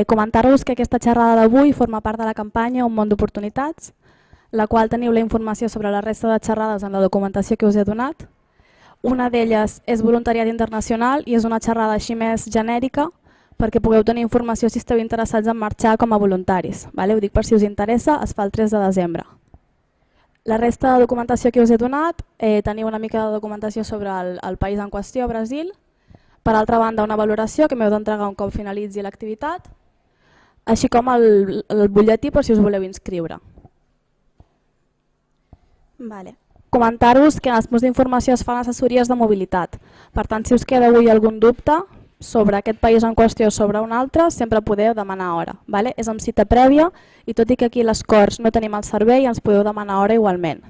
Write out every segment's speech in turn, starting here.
Comentar-vos que aquesta xerrada d'avui forma part de la campanya Un món d'oportunitats, la qual teniu la informació sobre la resta de xerrades en la documentació que us he donat. Una d'elles és voluntariat internacional i és una xerrada així més genèrica perquè pugueu tenir informació si esteu interessats en marxar com a voluntaris. Ho dic per si us interessa, es fa el 3 de desembre. La resta de documentació que us he donat, teniu una mica de documentació sobre el país en qüestió, Brasil. Per altra banda, una valoració que m'heu d'entregar un cop finalitzi l'activitat, així com el butlletí per si us voleu inscriure. Comentar-vos que en els punts d'informació es fan assessories de mobilitat. Per tant, si us queda avui algun dubte sobre aquest país en qüestió o sobre un altre, sempre podeu demanar hora. És amb cita prèvia i tot i que aquí a les Corts no tenim el servei, ens podeu demanar hora igualment.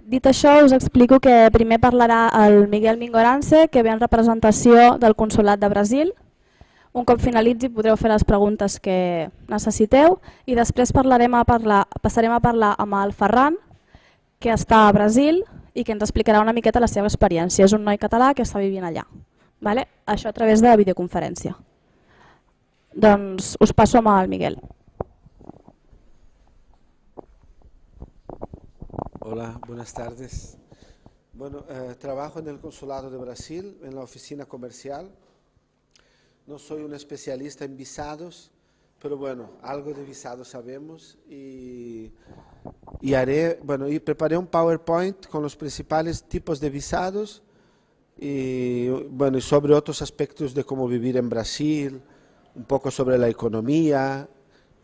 Dit això, us explico que primer parlarà el Miguel Mingorance, que ve en representació del Consolat de Brasil. Un cop finalitzi podreu fer les preguntes que necessiteu i després passarem a parlar amb el Ferran, que està a Brasil i que ens explicarà una miqueta la seva experiència. És un noi català que està vivint allà. Això a través de videoconferència. Doncs us passo amb el Miguel. Hola, buenas tardes. Bueno, trabajo en el Consulado de Brasil, en la oficina comercial. No soy un especialista en visados, pero bueno, algo de visados sabemos y preparé un PowerPoint con los principales tipos de visados y sobre otros aspectos de cómo vivir en Brasil, un poco sobre la economía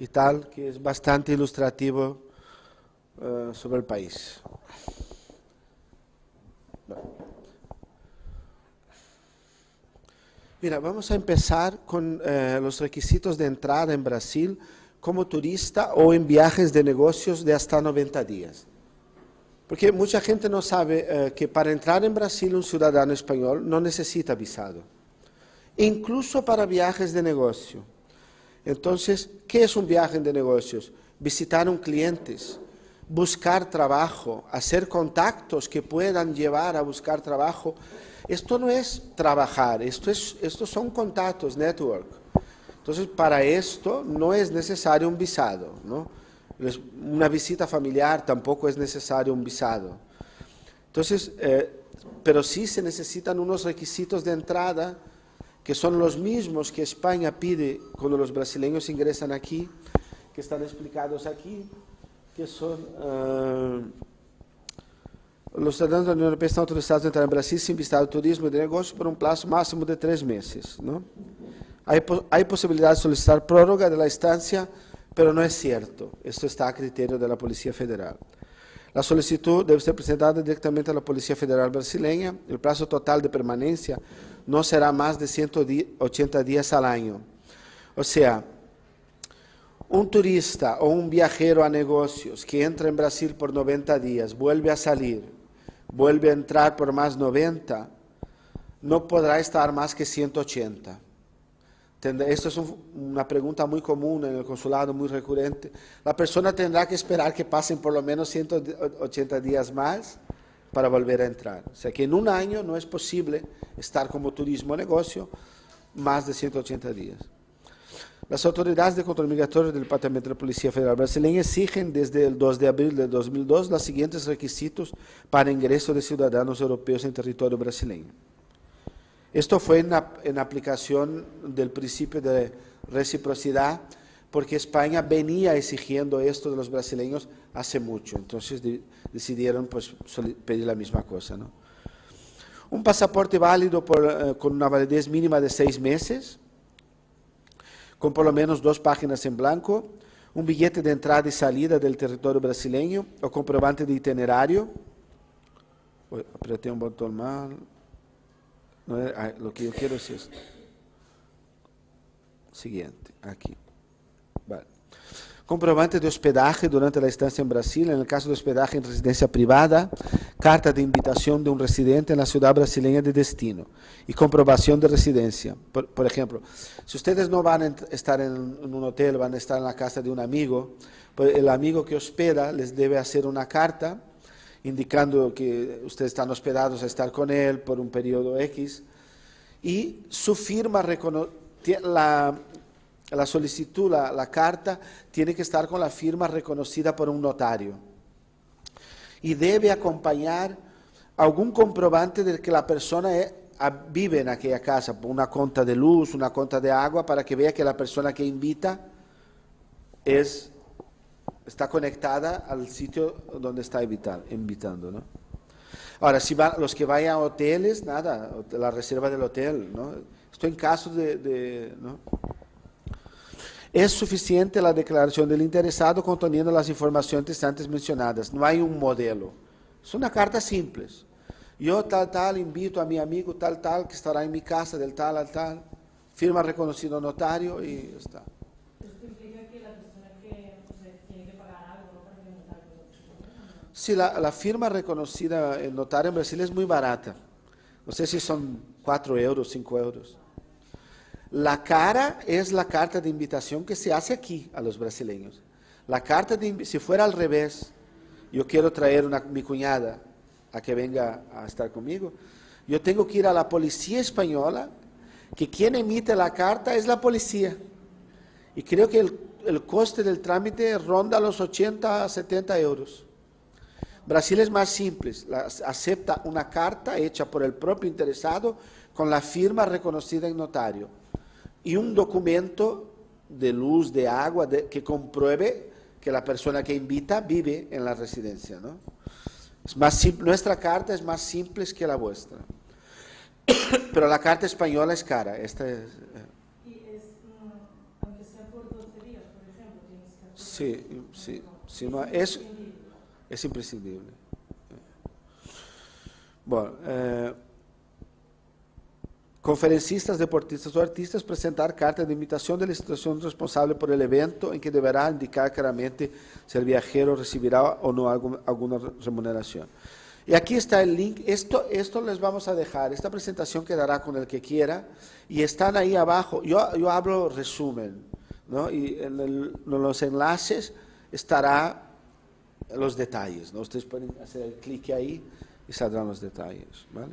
y tal, que es bastante ilustrativo sobre el país. Mira, vamos a empezar con los requisitos de entrada en Brasil como turista o en viajes de negocios de hasta 90 días. Porque mucha gente no sabe que para entrar en Brasil un ciudadano español no necesita visado, incluso para viajes de negocio. Entonces, ¿qué es un viaje de negocios? Visitar un cliente, buscar trabajo, hacer contactos que puedan llevar a buscar trabajo. Esto no es trabajar, estos son contactos, network. Entonces, para esto no es necesario un visado, ¿no? Una visita familiar tampoco es necesario un visado. Entonces, pero sí se necesitan unos requisitos de entrada que son los mismos que España pide cuando los brasileños ingresan aquí, que están explicados aquí, que son los ciudadanos de la Unión Europea están autorizados a entrar en Brasil sin visado de turismo y de negocio por un plazo máximo de 3 meses, ¿no? Hay posibilidad de solicitar prórroga de la estancia, pero no es cierto. Esto está a criterio de la Policía Federal. La solicitud debe ser presentada directamente a la Policía Federal brasileña. El plazo total de permanencia no será más de 180 días al año. O sea, un turista o un viajero a negocios que entra en Brasil por 90 días, vuelve a salir, vuelve a entrar por más 90, no podrá estar más que 180. Esto es una pregunta muy común en el consulado, muy recurrente. La persona tendrá que esperar que pasen por lo menos 180 días más para volver a entrar. O sea que en un año no es posible estar como turismo o negocio más de 180 días. Las autoridades de control migratorio del Departamento de la Policía Federal Brasileña exigen desde el 2 de abril de 2002 los siguientes requisitos para ingreso de ciudadanos europeos en territorio brasileño. Esto fue en aplicación del principio de reciprocidad, porque España venía exigiendo esto de los brasileños hace mucho. Entonces decidieron pedir la misma cosa, ¿no? Un pasaporte válido con una validez mínima de 6 meses, con por lo menos 2 páginas en blanco, un billete de entrada y salida del territorio brasileño o comprobante de itinerario. Apreté un botón mal. No, lo que yo quiero es esto. Siguiente, aquí. Vale. Comprobante de hospedaje durante la estancia en Brasil, en el caso de hospedaje en residencia privada, carta de invitación de un residente en la ciudad brasileña de destino y comprobación de residencia. Por ejemplo, si ustedes no van a estar en un hotel, van a estar en la casa de un amigo, pues el amigo que hospeda les debe hacer una carta indicando que ustedes están hospedados a estar con él por un periodo X, y su firma la solicitud, la carta, tiene que estar con la firma reconocida por un notario. Y debe acompañar algún comprobante de que la persona vive en aquella casa, una cuenta de luz, una cuenta de agua, para que vea que la persona que invita está conectada al sitio donde está invitando, ¿no? Ahora, si los que vayan a hoteles, nada, la reserva del hotel, ¿no? Esto en caso ¿no? Es suficiente la declaración del interesado conteniendo las informaciones antes mencionadas. No hay un modelo. Es una carta simple. Yo tal, invito a mi amigo tal, que estará en mi casa del tal al tal. Firma reconocido notario y ya está. Esto implica que la persona que tiene que pagar algo, ¿no? Para que el notario. Sí, la firma reconocida en notario en Brasil es muy barata. No sé si son 4 euros, 5 euros. La cara es la carta de invitación que se hace aquí a los brasileños. La carta si fuera al revés, yo quiero traer mi cuñada a que venga a estar conmigo, yo tengo que ir a la policía española, que quien emite la carta es la policía. Y creo que el coste del trámite ronda los 80 a 70 euros. Brasil es más simple, acepta una carta hecha por el propio interesado con la firma reconocida en notario y un documento de luz, de agua, que compruebe que la persona que invita vive en la residencia, ¿no? Es más simple, nuestra carta es más simple que la vuestra. Pero la carta española es cara. Esta es, Y aunque sea por 12 días, por ejemplo, tienes que... sí, no, es imprescindible. Bueno, conferencistas, deportistas o artistas presentar carta de invitación de la institución responsable por el evento en que deberá indicar claramente si el viajero recibirá o no alguna remuneración. Y aquí está el link. Esto les vamos a dejar. Esta presentación quedará con el que quiera y están ahí abajo. Yo hablo resumen, ¿no? Y en los enlaces estará los detalles, ¿no? Ustedes pueden hacer el clic ahí y saldrán los detalles, ¿vale?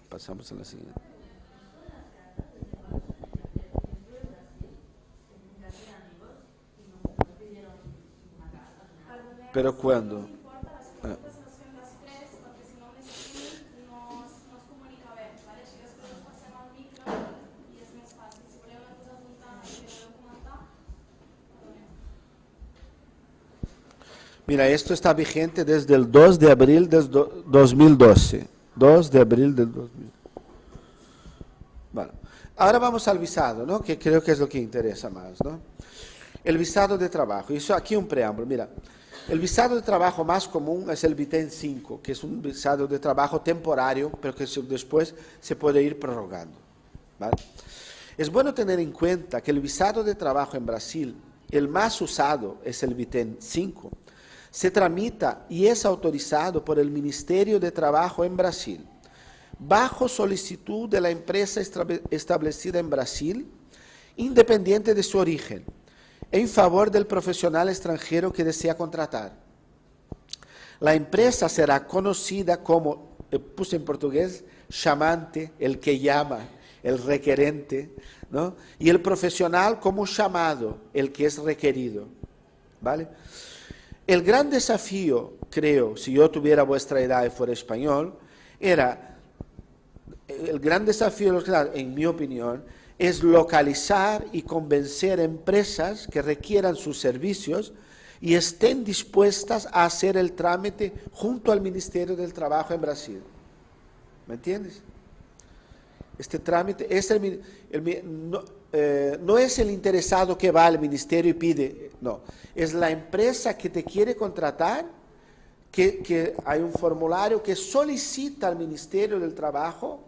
Pasamos a la siguiente. ¿Pero cuándo? Mira, esto está vigente desde el 2 de abril de 2012. 2 de abril del 2012. Bueno, ahora vamos al visado, ¿no? Que creo que es lo que interesa más, ¿no? El visado de trabajo. Eso aquí un preámbulo. Mira, el visado de trabajo más común es el VITEN 5, que es un visado de trabajo temporario, pero que después se puede ir prorrogando, ¿vale? Es bueno tener en cuenta que el visado de trabajo en Brasil, el más usado es el VITEN 5. Se tramita y es autorizado por el Ministerio de Trabajo en Brasil, bajo solicitud de la empresa establecida en Brasil, independiente de su origen, en favor del profesional extranjero que desea contratar. La empresa será conocida como, puse en portugués, chamante, el que llama, el requerente, ¿no? Y el profesional como chamado, el que es requerido, ¿vale? El gran desafío, creo, si yo tuviera vuestra edad y fuera español, el gran desafío, en mi opinión, es localizar y convencer empresas que requieran sus servicios y estén dispuestas a hacer el trámite junto al Ministerio del Trabajo en Brasil. ¿Me entiendes? Este trámite es no es el interesado que va al ministerio y pide, no, es la empresa que te quiere contratar, que hay un formulario que solicita al Ministerio del Trabajo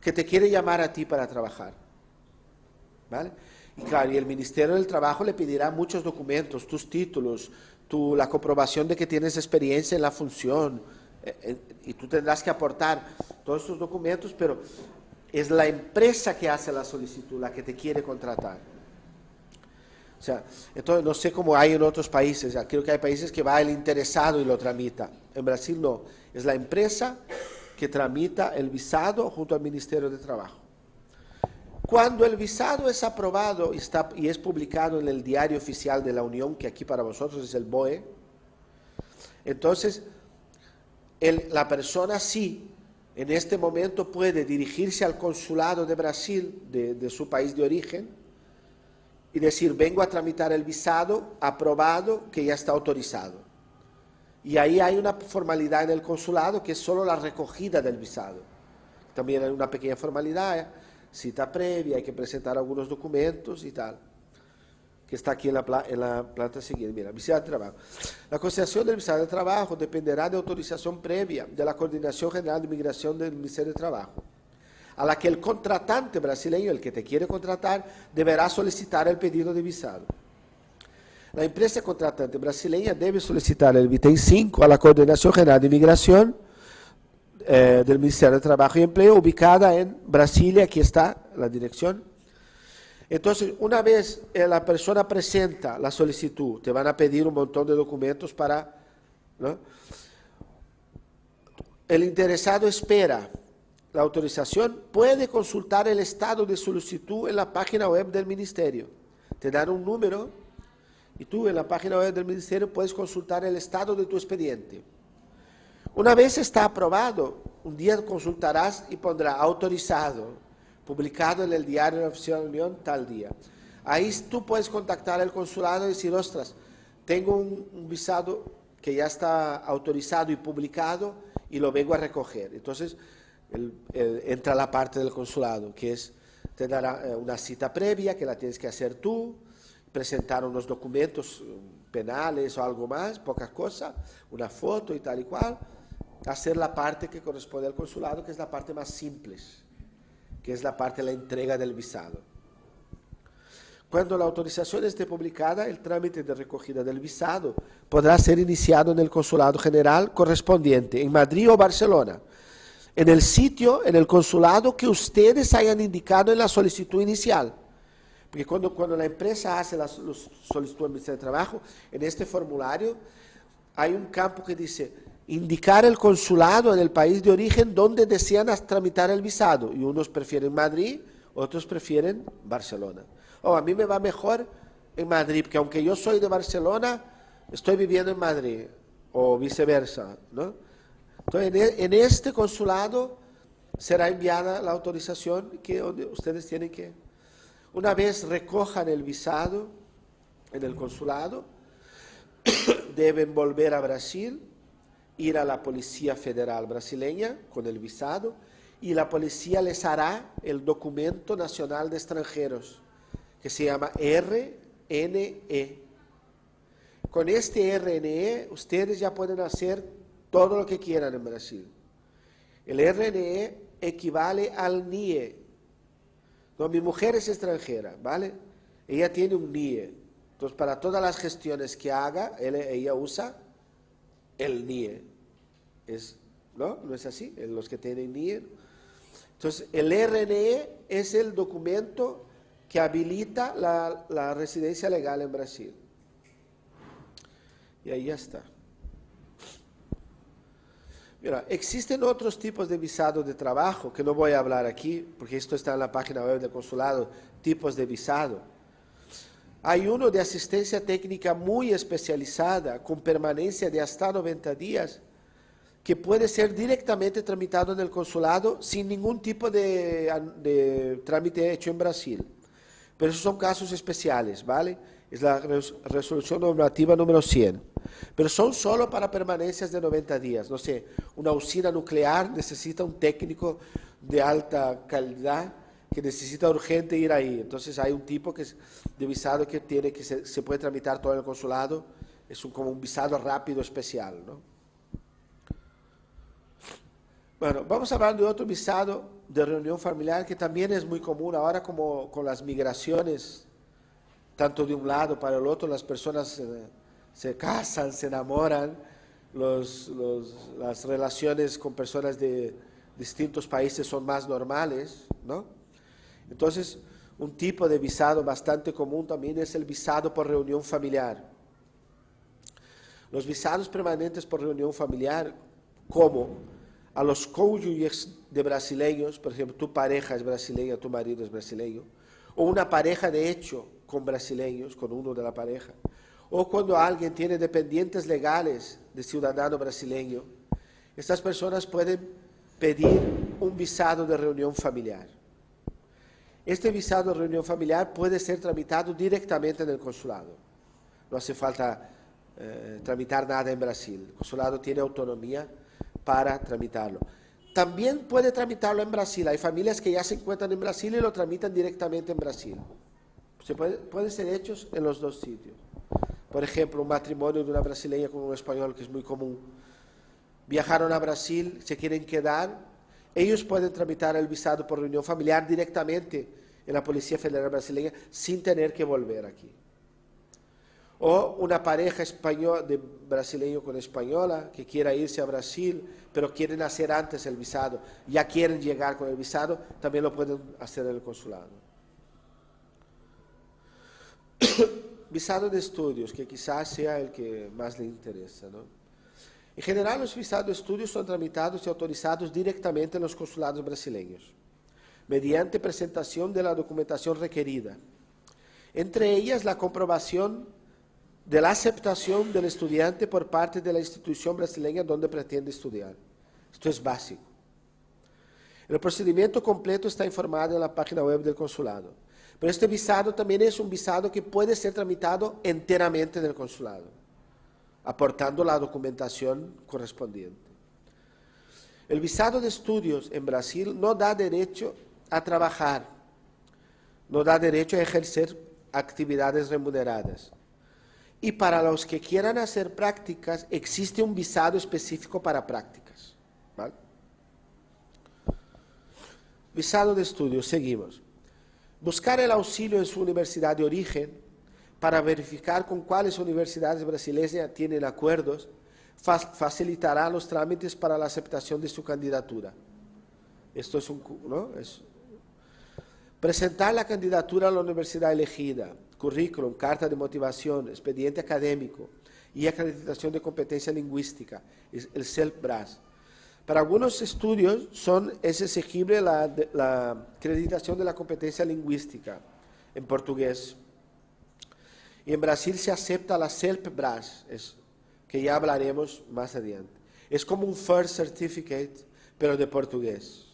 que te quiere llamar a ti para trabajar, ¿vale? Y claro, y el Ministerio del Trabajo le pedirá muchos documentos, tus títulos, la comprobación de que tienes experiencia en la función, y tú tendrás que aportar todos estos documentos, pero es la empresa que hace la solicitud, la que te quiere contratar. O sea, entonces no sé cómo hay en otros países, creo que hay países que va el interesado y lo tramita. En Brasil no, es la empresa que tramita el visado junto al Ministerio de Trabajo. Cuando el visado es aprobado y es publicado en el Diario Oficial de la Unión, que aquí para vosotros es el BOE, entonces la persona sí, en este momento puede dirigirse al consulado de Brasil, de su país de origen, y decir, vengo a tramitar el visado aprobado que ya está autorizado. Y ahí hay una formalidad en el consulado que es solo la recogida del visado. También hay una pequeña formalidad, cita previa, hay que presentar algunos documentos y tal, que está aquí en la planta siguiente. Mira, visado de trabajo. La concesión del visado de trabajo dependerá de autorización previa de la Coordinación General de Migración del Ministerio de Trabajo, a la que el contratante brasileño, el que te quiere contratar, deberá solicitar el pedido de visado. La empresa contratante brasileña debe solicitar el Item 5 a la Coordinación General de Migración del Ministerio de Trabajo y Empleo, ubicada en Brasilia. Aquí está la dirección. Entonces, una vez la persona presenta la solicitud, te van a pedir un montón de documentos para, ¿no? El interesado espera la autorización, puede consultar el estado de solicitud en la página web del Ministerio. Te dan un número y tú en la página web del Ministerio puedes consultar el estado de tu expediente. Una vez está aprobado, un día consultarás y pondrá autorizado, publicado en el Diario Oficial de la Unión tal día. Ahí tú puedes contactar al consulado y decir, ostras, tengo un visado que ya está autorizado y publicado y lo vengo a recoger. Entonces, entra la parte del consulado, que es, te dará una cita previa que la tienes que hacer tú, presentar unos documentos penales o algo más, poca cosa, una foto y tal y cual, hacer la parte que corresponde al consulado, que es la parte más simple, que es la parte de la entrega del visado. Cuando la autorización esté publicada, el trámite de recogida del visado podrá ser iniciado en el consulado general correspondiente, en Madrid o Barcelona, en el sitio, en el consulado que ustedes hayan indicado en la solicitud inicial. Porque cuando la empresa hace la solicitud al Ministerio de Trabajo, en este formulario hay un campo que dice indicar el consulado en el país de origen donde desean tramitar el visado. Y unos prefieren Madrid, otros prefieren Barcelona. A mí me va mejor en Madrid, porque aunque yo soy de Barcelona, estoy viviendo en Madrid, o viceversa, ¿no? Entonces, en este consulado será enviada la autorización que ustedes tienen que... Una vez recojan el visado en el consulado, deben volver a Brasil, ir a la Policía Federal brasileña con el visado, y la policía les hará el Documento Nacional de Extranjeros, que se llama RNE. Con este RNE, ustedes ya pueden hacer todo lo que quieran en Brasil. El RNE equivale al NIE. No, mi mujer es extranjera, ¿vale? Ella tiene un NIE. Entonces, para todas las gestiones que haga, ella usa el NIE. ¿No? ¿No es así? Los que tienen NIE. Entonces, el RNE es el documento que habilita la residencia legal en Brasil. Y ahí ya está. Mira, existen otros tipos de visado de trabajo, que no voy a hablar aquí, porque esto está en la página web del consulado, tipos de visado. Hay uno de asistencia técnica muy especializada, con permanencia de hasta 90 días, que puede ser directamente tramitado en el consulado sin ningún tipo de trámite hecho en Brasil. Pero esos son casos especiales, ¿vale? Es la resolución normativa número 100. Pero son solo para permanencias de 90 días. No sé, una usina nuclear necesita un técnico de alta calidad que necesita urgente ir ahí. Entonces hay un tipo de visado que se puede tramitar todo en el consulado. Es como un visado rápido especial, ¿no? Bueno, vamos a hablar de otro visado de reunión familiar que también es muy común ahora, como con las migraciones, tanto de un lado para el otro, las personas se casan, se enamoran, las relaciones con personas de distintos países son más normales, ¿no? Entonces, un tipo de visado bastante común también es el visado por reunión familiar. Los visados permanentes por reunión familiar, como a los cónyuges de brasileños, por ejemplo, tu pareja es brasileña, tu marido es brasileño, o una pareja de hecho con brasileños, con uno de la pareja, o cuando alguien tiene dependientes legales de ciudadano brasileño, estas personas pueden pedir un visado de reunión familiar. Este visado de reunión familiar puede ser tramitado directamente en el consulado. No hace falta tramitar nada en Brasil. El consulado tiene autonomía para tramitarlo. También puede tramitarlo en Brasil. Hay familias que ya se encuentran en Brasil y lo tramitan directamente en Brasil. Pueden ser hechos en los dos sitios. Por ejemplo, un matrimonio de una brasileña con un español, que es muy común. Viajaron a Brasil, se quieren quedar, ellos pueden tramitar el visado por reunión familiar directamente en la Policía Federal Brasileña sin tener que volver aquí. O una pareja de brasileño con española que quiera irse a Brasil, pero quieren hacer antes el visado, ya quieren llegar con el visado, también lo pueden hacer en el consulado. Visado de estudios, que quizás sea el que más le interesa, ¿no? En general, los visados de estudios son tramitados y autorizados directamente en los consulados brasileños, mediante presentación de la documentación requerida. Entre ellas, la comprobación de la aceptación del estudiante por parte de la institución brasileña donde pretende estudiar. Esto es básico. El procedimiento completo está informado en la página web del consulado. Pero este visado también es un visado que puede ser tramitado enteramente en el consulado, aportando la documentación correspondiente. El visado de estudios en Brasil no da derecho a trabajar, no da derecho a ejercer actividades remuneradas. Y para los que quieran hacer prácticas, existe un visado específico para prácticas, ¿vale? Visado de estudios, seguimos. Buscar el auxilio en su universidad de origen para verificar con cuáles universidades brasileñas tienen acuerdos, facilitará los trámites para la aceptación de su candidatura. Esto es ¿no? Presentar la candidatura a la universidad elegida, currículum, carta de motivación, expediente académico y acreditación de competencia lingüística, el CELPBRAS. Para algunos estudios es exigible la acreditación de la competencia lingüística en portugués. Y en Brasil se acepta la CELPBRAS, que ya hablaremos más adelante. Es como un First Certificate, pero de portugués,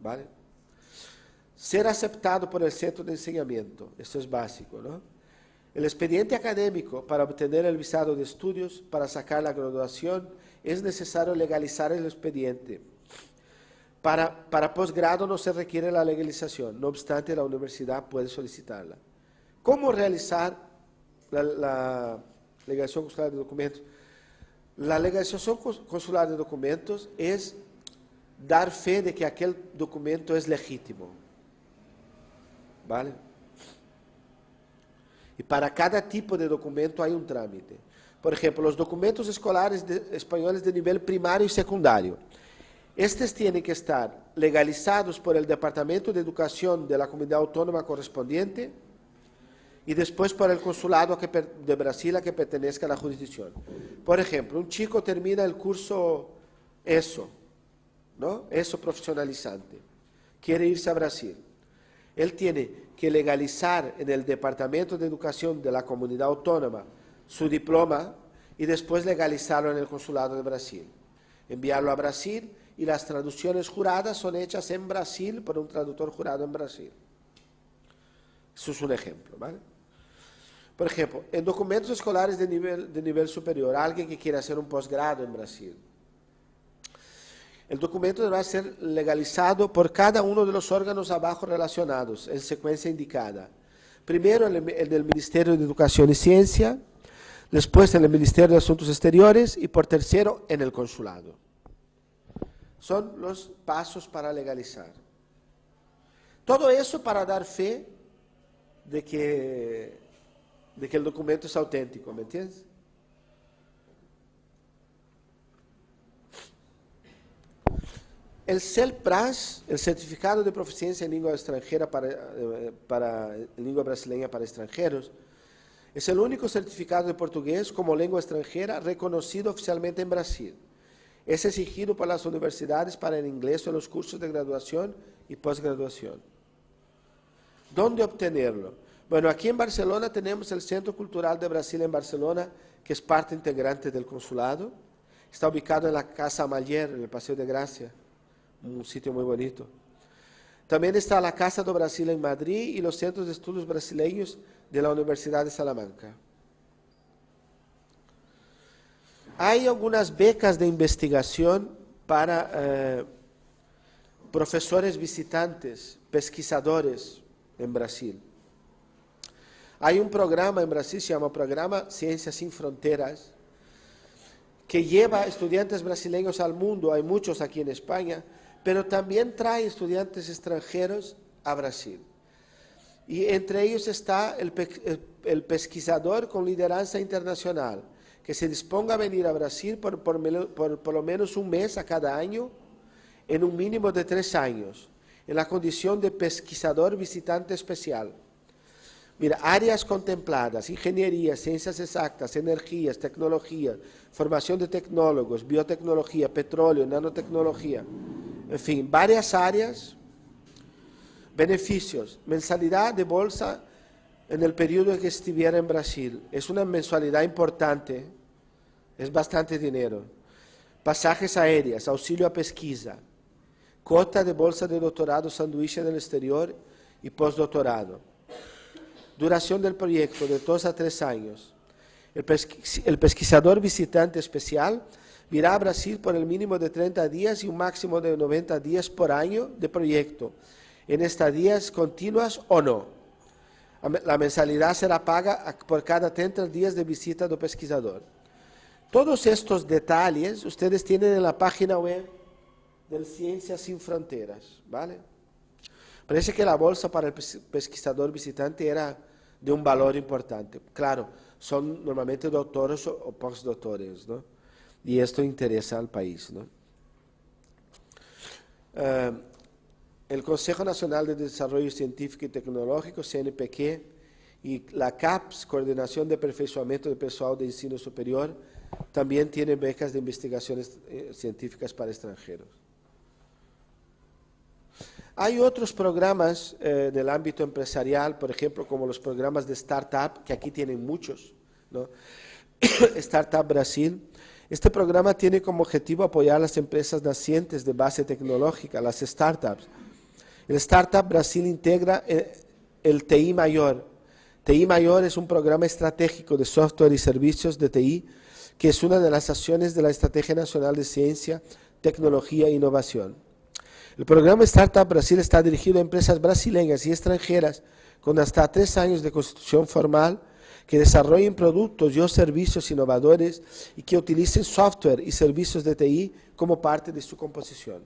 ¿vale? Ser aceptado por el centro de enseñamiento, esto es básico, ¿no? El expediente académico para obtener el visado de estudios, para sacar la graduación, es necesario legalizar el expediente. Para posgrado no se requiere la legalización, no obstante la universidad puede solicitarla. ¿Cómo realizar la legalización consular de documentos? La legalización consular de documentos es dar fe de que aquel documento es legítimo, ¿vale? Y para cada tipo de documento hay un trámite. Por ejemplo, los documentos escolares españoles de nivel primario y secundario. Estos tienen que estar legalizados por el Departamento de Educación de la Comunidad Autónoma correspondiente y después por el consulado de Brasil a que pertenezca a la jurisdicción. Por ejemplo, un chico termina el curso ESO, ¿no? ESO profesionalizante. Quiere irse a Brasil. Él tiene que legalizar en el Departamento de Educación de la Comunidad Autónoma su diploma y después legalizarlo en el Consulado de Brasil. Enviarlo a Brasil y las traducciones juradas son hechas en Brasil por un traductor jurado en Brasil. Eso es un ejemplo, ¿vale? Por ejemplo, en documentos escolares de nivel superior, alguien que quiera hacer un posgrado en Brasil, el documento deberá ser legalizado por cada uno de los órganos abajo relacionados, en secuencia indicada. Primero el del Ministerio de Educación y Ciencia, después en el Ministerio de Asuntos Exteriores y por tercero en el consulado. Son los pasos para legalizar. Todo eso para dar fe de que el documento es auténtico, ¿me entiendes? El CELPBRAS, el Certificado de Proficiencia en Lengua Extranjera Lengua Brasileña para Extranjeros, es el único certificado de portugués como lengua extranjera reconocido oficialmente en Brasil. Es exigido por las universidades para el ingreso en los cursos de graduación y posgraduación. ¿Dónde obtenerlo? Bueno, aquí en Barcelona tenemos el Centro Cultural de Brasil en Barcelona, que es parte integrante del consulado. Está ubicado en la Casa Maller, en el Paseo de Gracia, un sitio muy bonito. También está la Casa do Brasil en Madrid y los Centros de Estudios Brasileños de la Universidad de Salamanca. Hay algunas becas de investigación para profesores visitantes, pesquisadores en Brasil. Hay un programa en Brasil, se llama Programa Ciencias Sin Fronteras, que lleva estudiantes brasileños al mundo, hay muchos aquí en España, pero también trae estudiantes extranjeros a Brasil. Y entre ellos está el pesquisador con lideranza internacional, que se disponga a venir a Brasil por lo menos un mes a cada año, en un mínimo de 3 años, en la condición de pesquisador visitante especial. Mira, áreas contempladas: ingeniería, ciencias exactas, energías, tecnología, formación de tecnólogos, biotecnología, petróleo, nanotecnología, en fin, varias áreas. Beneficios: mensualidad de bolsa en el periodo en que estuviera en Brasil. Es una mensualidad importante, es bastante dinero. Pasajes aéreas, auxilio a pesquisa, cota de bolsa de doctorado, sanduíche en el exterior y postdoctorado. Duración del proyecto de 2 a 3 años. El pesquisador visitante especial irá a Brasil por el mínimo de 30 días y un máximo de 90 días por año de proyecto, en estadías continuas o no. La mensualidad será paga por cada 30 días de visita del pesquisador. Todos estos detalles ustedes tienen en la página web del Ciencias Sin Fronteras, ¿vale? Parece que la bolsa para el pesquisador visitante era de un valor importante. Claro, son normalmente doctores o postdoctores, ¿no? Y esto interesa al país, ¿no? El Consejo Nacional de Desarrollo Científico y Tecnológico, CNPq, y la CAPES, Coordinación de Aperfeiçoamento de Pessoal de Ensino Superior, también tienen becas de investigaciones científicas para extranjeros. Hay otros programas del ámbito empresarial, por ejemplo, como los programas de Startup, que aquí tienen muchos, ¿no? Startup Brasil. Este programa tiene como objetivo apoyar a las empresas nacientes de base tecnológica, las startups. El Startup Brasil integra el TI Mayor. TI Mayor es un programa estratégico de software y servicios de TI, que es una de las acciones de la Estrategia Nacional de Ciencia, Tecnología e Innovación. El programa Startup Brasil está dirigido a empresas brasileñas y extranjeras con hasta 3 años de constitución formal, que desarrollen productos y servicios innovadores y que utilicen software y servicios de TI como parte de su composición.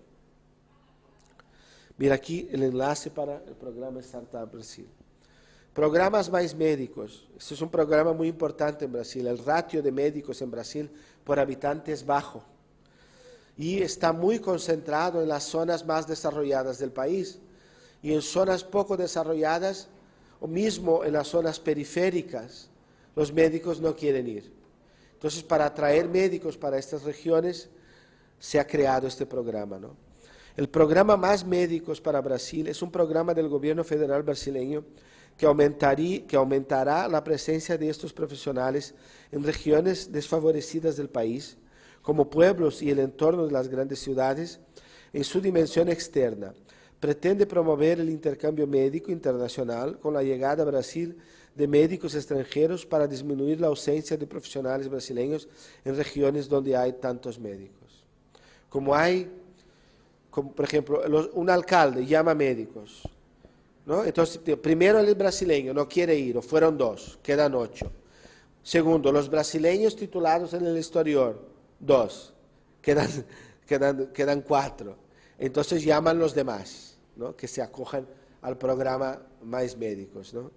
Mira aquí el enlace para el programa Startup Brasil. Programas Mais Médicos. Este es un programa muy importante en Brasil. El ratio de médicos en Brasil por habitante es bajo y está muy concentrado en las zonas más desarrolladas del país, y en zonas poco desarrolladas o mismo en las zonas periféricas los médicos no quieren ir. Entonces, para atraer médicos para estas regiones se ha creado este programa, ¿no? El programa Más Médicos para Brasil es un programa del gobierno federal brasileño que aumentará la presencia de estos profesionales en regiones desfavorecidas del país, como pueblos y el entorno de las grandes ciudades, en su dimensión externa. Pretende promover el intercambio médico internacional con la llegada a Brasil de médicos extranjeros para disminuir la ausencia de profesionales brasileños en regiones donde hay tantos médicos. Como por ejemplo, un alcalde llama médicos, ¿no? Entonces, primero el brasileño no quiere ir, o fueron 2, quedan 8. Segundo, los brasileños titulados en el exterior, 2, quedan 4. Entonces llaman los demás, ¿no? Que se acojan al programa Mais Médicos, ¿no?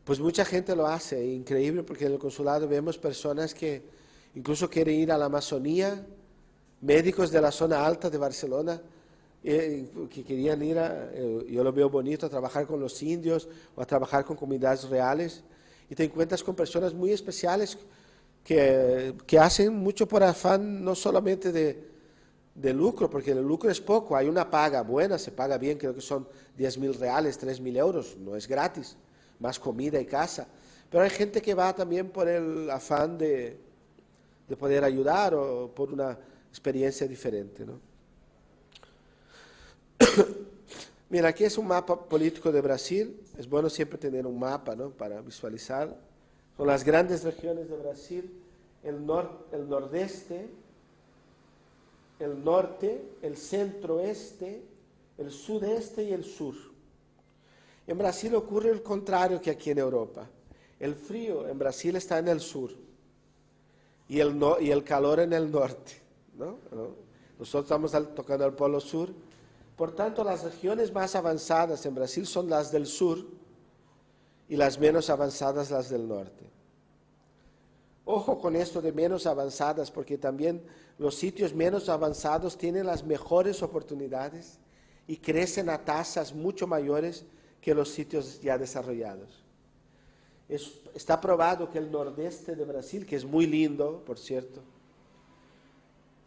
Pues mucha gente lo hace, increíble, porque en el consulado vemos personas que incluso quieren ir a la Amazonía, médicos de la zona alta de Barcelona, que querían ir yo lo veo bonito, a trabajar con los indios o a trabajar con comunidades reales, y te encuentras con personas muy especiales que hacen mucho por afán, no solamente de lucro, porque el lucro es poco, hay una paga buena, se paga bien, creo que son 10.000 reales, 3.000 euros, no es gratis, más comida y casa. Pero hay gente que va también por el afán de poder ayudar o por una experiencia diferente, ¿no? Mira, aquí es un mapa político de Brasil. Es bueno siempre tener un mapa, ¿no?, para visualizar. Son las grandes regiones de Brasil, el nordeste, el norte, el centro-oeste, el sudeste y el sur. En Brasil ocurre el contrario que aquí en Europa. El frío en Brasil está en el sur y el calor en el norte, ¿no? Nosotros estamos tocando al polo sur. Por tanto, las regiones más avanzadas en Brasil son las del sur y las menos avanzadas las del norte. Ojo con esto de menos avanzadas, porque también los sitios menos avanzados tienen las mejores oportunidades y crecen a tasas mucho mayores que los sitios ya desarrollados. Está probado que el nordeste de Brasil, que es muy lindo, por cierto,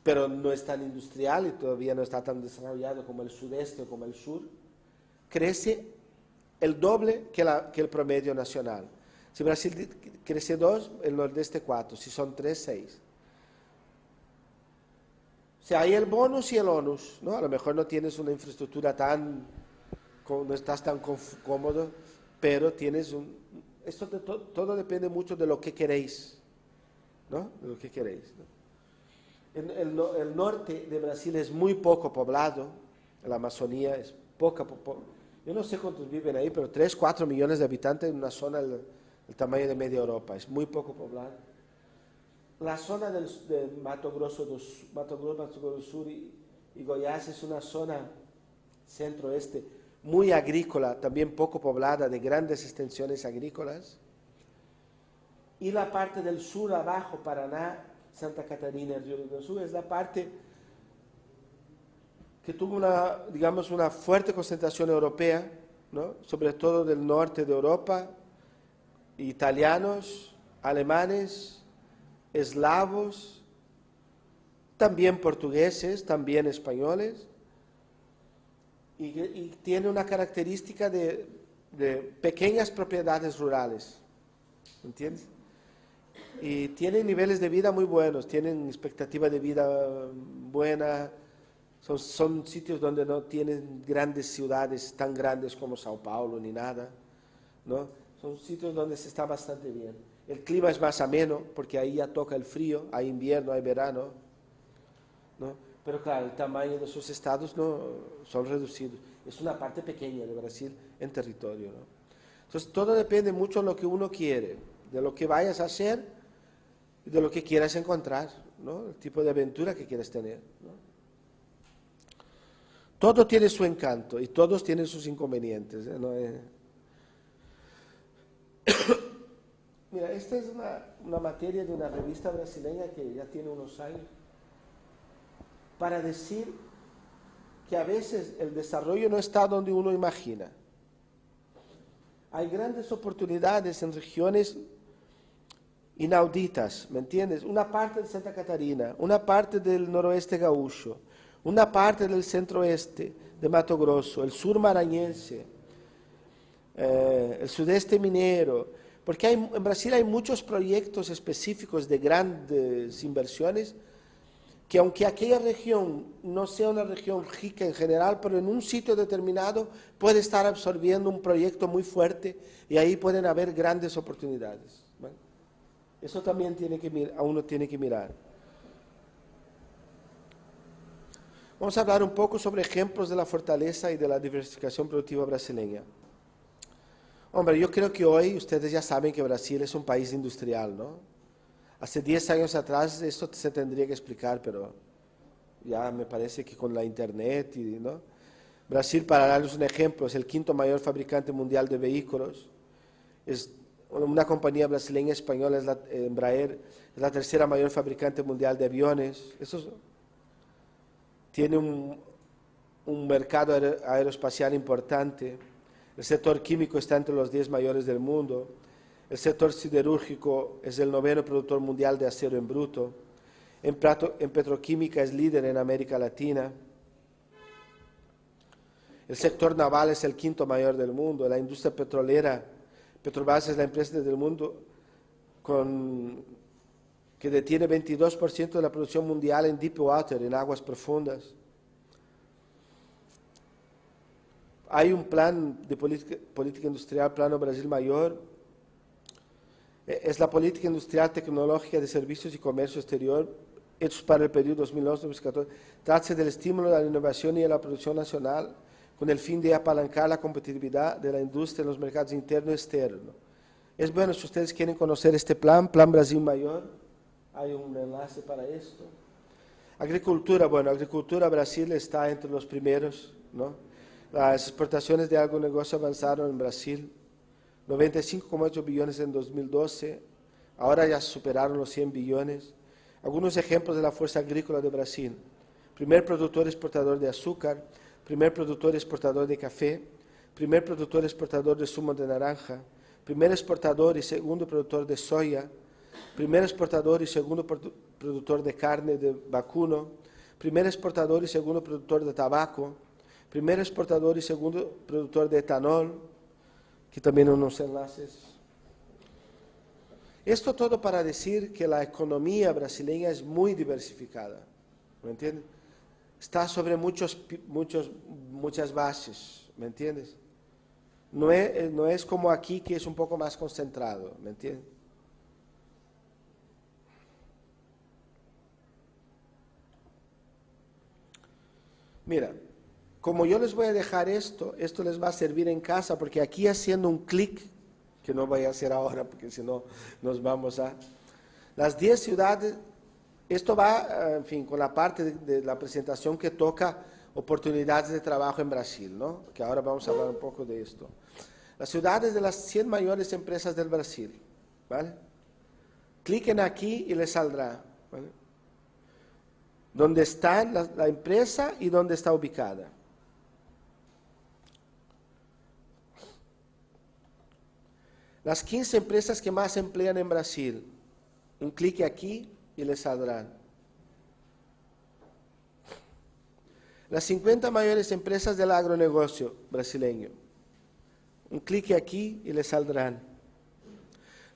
pero no es tan industrial y todavía no está tan desarrollado como el sudeste o como el sur, crece el doble que el promedio nacional. Si Brasil crece 2, el nordeste 4, si son 3, 6. O sea, hay el bonus y el onus, ¿no? A lo mejor no tienes una infraestructura no estás tan cómodo, pero tienes esto todo depende mucho de lo que queréis, ¿no? De lo que queréis, ¿no? El norte de Brasil es muy poco poblado, la Amazonía es poca. Yo no sé cuántos viven ahí, pero 3, 4 millones de habitantes en una zona del tamaño de media Europa, es muy poco poblado. La zona de Mato Grosso do Sul y Goiás es una zona centro-oeste muy agrícola, también poco poblada, de grandes extensiones agrícolas. Y la parte del sur abajo, Paraná, Santa Catarina, Río Grande do Sul, es la parte que tuvo una fuerte concentración europea, ¿no?, sobre todo del norte de Europa, italianos, alemanes, eslavos, también portugueses, también españoles, y tiene una característica de pequeñas propiedades rurales, ¿entiendes? Y tienen niveles de vida muy buenos, tienen expectativa de vida buena, son sitios donde no tienen grandes ciudades tan grandes como Sao Paulo ni nada, ¿no? Son sitios donde se está bastante bien. El clima es más ameno, porque ahí ya toca el frío, hay invierno, hay verano, ¿no? Pero claro, el tamaño de sus estados no son reducidos. Es una parte pequeña de Brasil en territorio, ¿no? Entonces todo depende mucho de lo que uno quiere, de lo que vayas a hacer y de lo que quieras encontrar, ¿no? El tipo de aventura que quieres tener, ¿no? Todo tiene su encanto y todos tienen sus inconvenientes, ¿no? Mira, esta es una materia de una revista brasileña que ya tiene unos años, para decir que a veces el desarrollo no está donde uno imagina. Hay grandes oportunidades en regiones inauditas, ¿me entiendes? Una parte de Santa Catarina, una parte del noroeste gaúcho, una parte del centro-oeste de Mato Grosso, el sur maranhense, el sudeste minero, porque en Brasil hay muchos proyectos específicos de grandes inversiones que aunque aquella región no sea una región rica en general, pero en un sitio determinado puede estar absorbiendo un proyecto muy fuerte y ahí pueden haber grandes oportunidades, ¿vale? Eso también uno tiene que mirar. Vamos a hablar un poco sobre ejemplos de la fortaleza y de la diversificación productiva brasileña. Hombre, yo creo que hoy ustedes ya saben que Brasil es un país industrial, ¿no? Hace 10 años atrás esto se tendría que explicar, pero ya me parece que con la internet, ¿no? Brasil, para darles un ejemplo, es el 5º mayor fabricante mundial de vehículos. Es una compañía brasileña española, Embraer, es la 3ª mayor fabricante mundial de aviones. Tiene un mercado aeroespacial importante. El sector químico está entre los 10 mayores del mundo. El sector siderúrgico es el 9º productor mundial de acero en bruto. En petroquímica es líder en América Latina. El sector naval es el 5º mayor del mundo. La industria petrolera, Petrobras es la empresa del mundo que detiene 22% de la producción mundial en deep water, en aguas profundas. Hay un plan de política industrial, Plano Brasil Mayor. Es la política industrial, tecnológica, de servicios y comercio exterior, hechos para el periodo 2011-2014. Trata del estímulo de la innovación y de la producción nacional, con el fin de apalancar la competitividad de la industria en los mercados interno y externo. Es bueno, si ustedes quieren conocer este plan, Plan Brasil Mayor, hay un enlace para esto. Agricultura, bueno, agricultura, Brasil está entre los primeros, ¿no? Las exportaciones de agronegocio avanzaron en Brasil, 95,8 billones en 2012, ahora ya superaron los 100 billones. Algunos ejemplos de la fuerza agrícola de Brasil: primer productor exportador de azúcar, primer productor exportador de café, primer productor exportador de zumo de naranja, primer exportador y segundo productor de soya, primer exportador y segundo productor de carne de vacuno, primer exportador y segundo productor de tabaco, primer exportador y segundo productor de etanol. Aquí también unos enlaces. Esto todo para decir que la economía brasileña es muy diversificada, ¿me entiendes? Está sobre muchas bases, ¿me entiendes? No es como aquí, que es un poco más concentrado, ¿me entiendes? Mira, como yo les voy a dejar esto les va a servir en casa, porque aquí haciendo un clic, que no voy a hacer ahora, porque si no nos vamos a... Las 10 ciudades, esto va, en fin, con la parte de la presentación que toca oportunidades de trabajo en Brasil, ¿no? Que ahora vamos a hablar un poco de esto. Las ciudades de las 100 mayores empresas del Brasil, ¿vale? Cliquen aquí y les saldrá, ¿vale? Dónde está la empresa y dónde está ubicada. Las 15 empresas que más emplean en Brasil. Un clic aquí y les saldrán. Las 50 mayores empresas del agronegocio brasileño. Un clic aquí y les saldrán.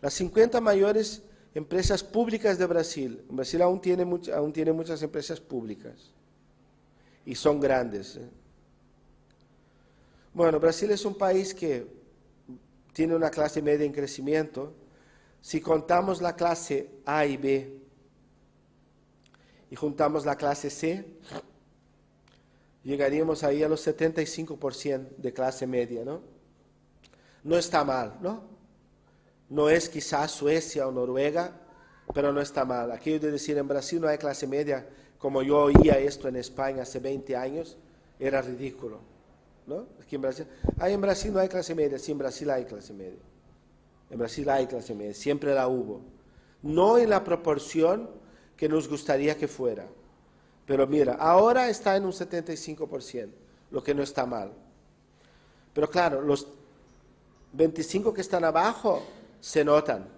Las 50 mayores empresas públicas de Brasil. Brasil aún tiene muchas empresas públicas. Y son grandes. Bueno, Brasil es un país que tiene una clase media en crecimiento. Si contamos la clase A y B y juntamos la clase C, llegaríamos ahí a los 75% de clase media, ¿no? No está mal, ¿no? No es quizás Suecia o Noruega, pero no está mal. Aquello de decir en Brasil no hay clase media, como yo oía esto en España hace 20 años, era ridículo, ¿no? Aquí en Brasil no hay clase media. Sí, en Brasil hay clase media. En Brasil hay clase media, siempre la hubo. No en la proporción que nos gustaría que fuera. Pero mira, ahora está en un 75%, lo que no está mal. Pero claro, los 25 que están abajo se notan.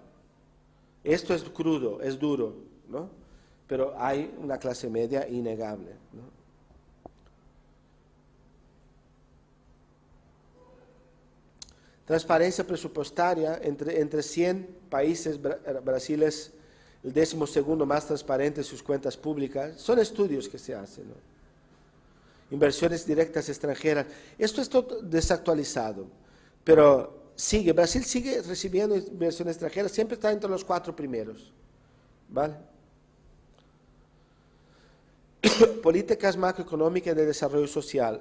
Esto es crudo, es duro, ¿no? Pero hay una clase media innegable, ¿no? Transparencia presupuestaria, entre 100 países, Brasil es el 12º más transparente en sus cuentas públicas. Son estudios que se hacen, ¿no? Inversiones directas extranjeras. Esto es todo desactualizado, pero Brasil sigue recibiendo inversiones extranjeras, siempre está entre los 4 primeros, ¿vale? Políticas macroeconómicas de desarrollo social.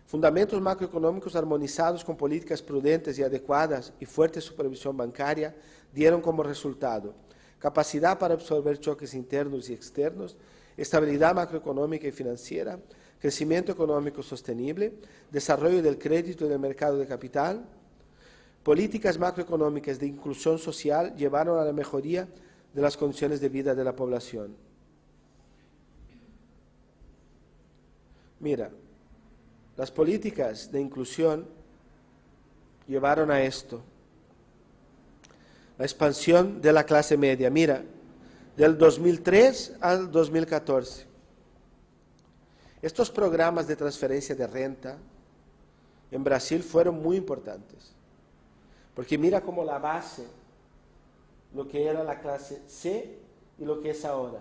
Fundamentos macroeconómicos armonizados con políticas prudentes y adecuadas y fuerte supervisión bancaria dieron como resultado capacidad para absorber choques internos y externos, estabilidad macroeconómica y financiera, crecimiento económico sostenible, desarrollo del crédito y del mercado de capital. Políticas macroeconómicas de inclusión social llevaron a la mejoría de las condiciones de vida de la población. Mira, las políticas de inclusión llevaron a esto. La expansión de la clase media. Mira, del 2003 al 2014. Estos programas de transferencia de renta en Brasil fueron muy importantes. Porque mira como la base, lo que era la clase C y lo que es ahora.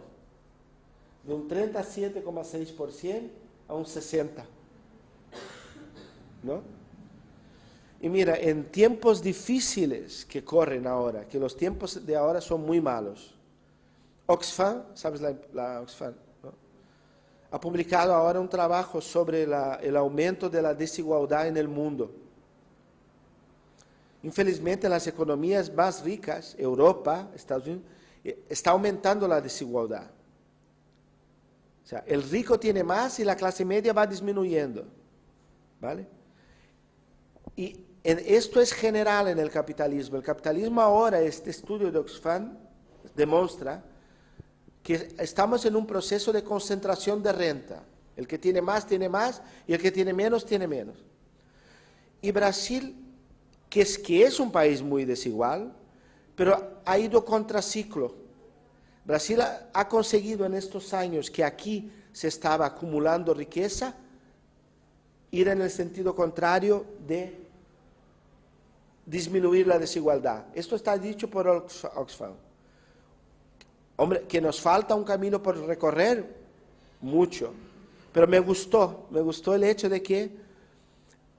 De un 37,6% a un 60%. ¿No? Y mira, en tiempos difíciles que corren ahora, que los tiempos de ahora son muy malos. Oxfam, ¿sabes la Oxfam? ¿No? Ha publicado ahora un trabajo sobre el aumento de la desigualdad en el mundo. Infelizmente, las economías más ricas, Europa, Estados Unidos, está aumentando la desigualdad. O sea, el rico tiene más y la clase media va disminuyendo. ¿Vale? Y esto es general en el capitalismo. El capitalismo ahora, este estudio de Oxfam demuestra que estamos en un proceso de concentración de renta. El que tiene más y el que tiene menos. Y Brasil, que es un país muy desigual, pero ha ido contraciclo. Brasil ha conseguido en estos años que aquí se estaba acumulando riqueza, ir en el sentido contrario de disminuir la desigualdad. Esto está dicho por Oxfam. Hombre, que nos falta un camino por recorrer, mucho. Pero me gustó el hecho de que,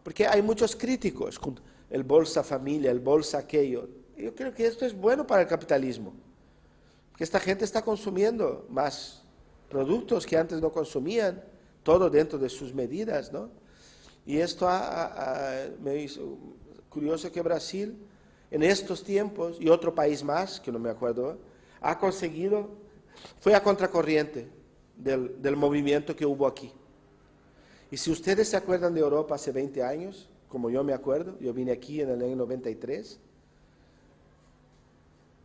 porque hay muchos críticos, el Bolsa Familia, el Bolsa aquello. Yo creo que esto es bueno para el capitalismo. Porque esta gente está consumiendo más productos que antes no consumían, todo dentro de sus medidas, ¿no? Y esto me hizo curioso que Brasil, en estos tiempos, y otro país más, que no me acuerdo, ha conseguido, fue a contracorriente del movimiento que hubo aquí. Y si ustedes se acuerdan de Europa hace 20 años, como yo me acuerdo, yo vine aquí en el año 93,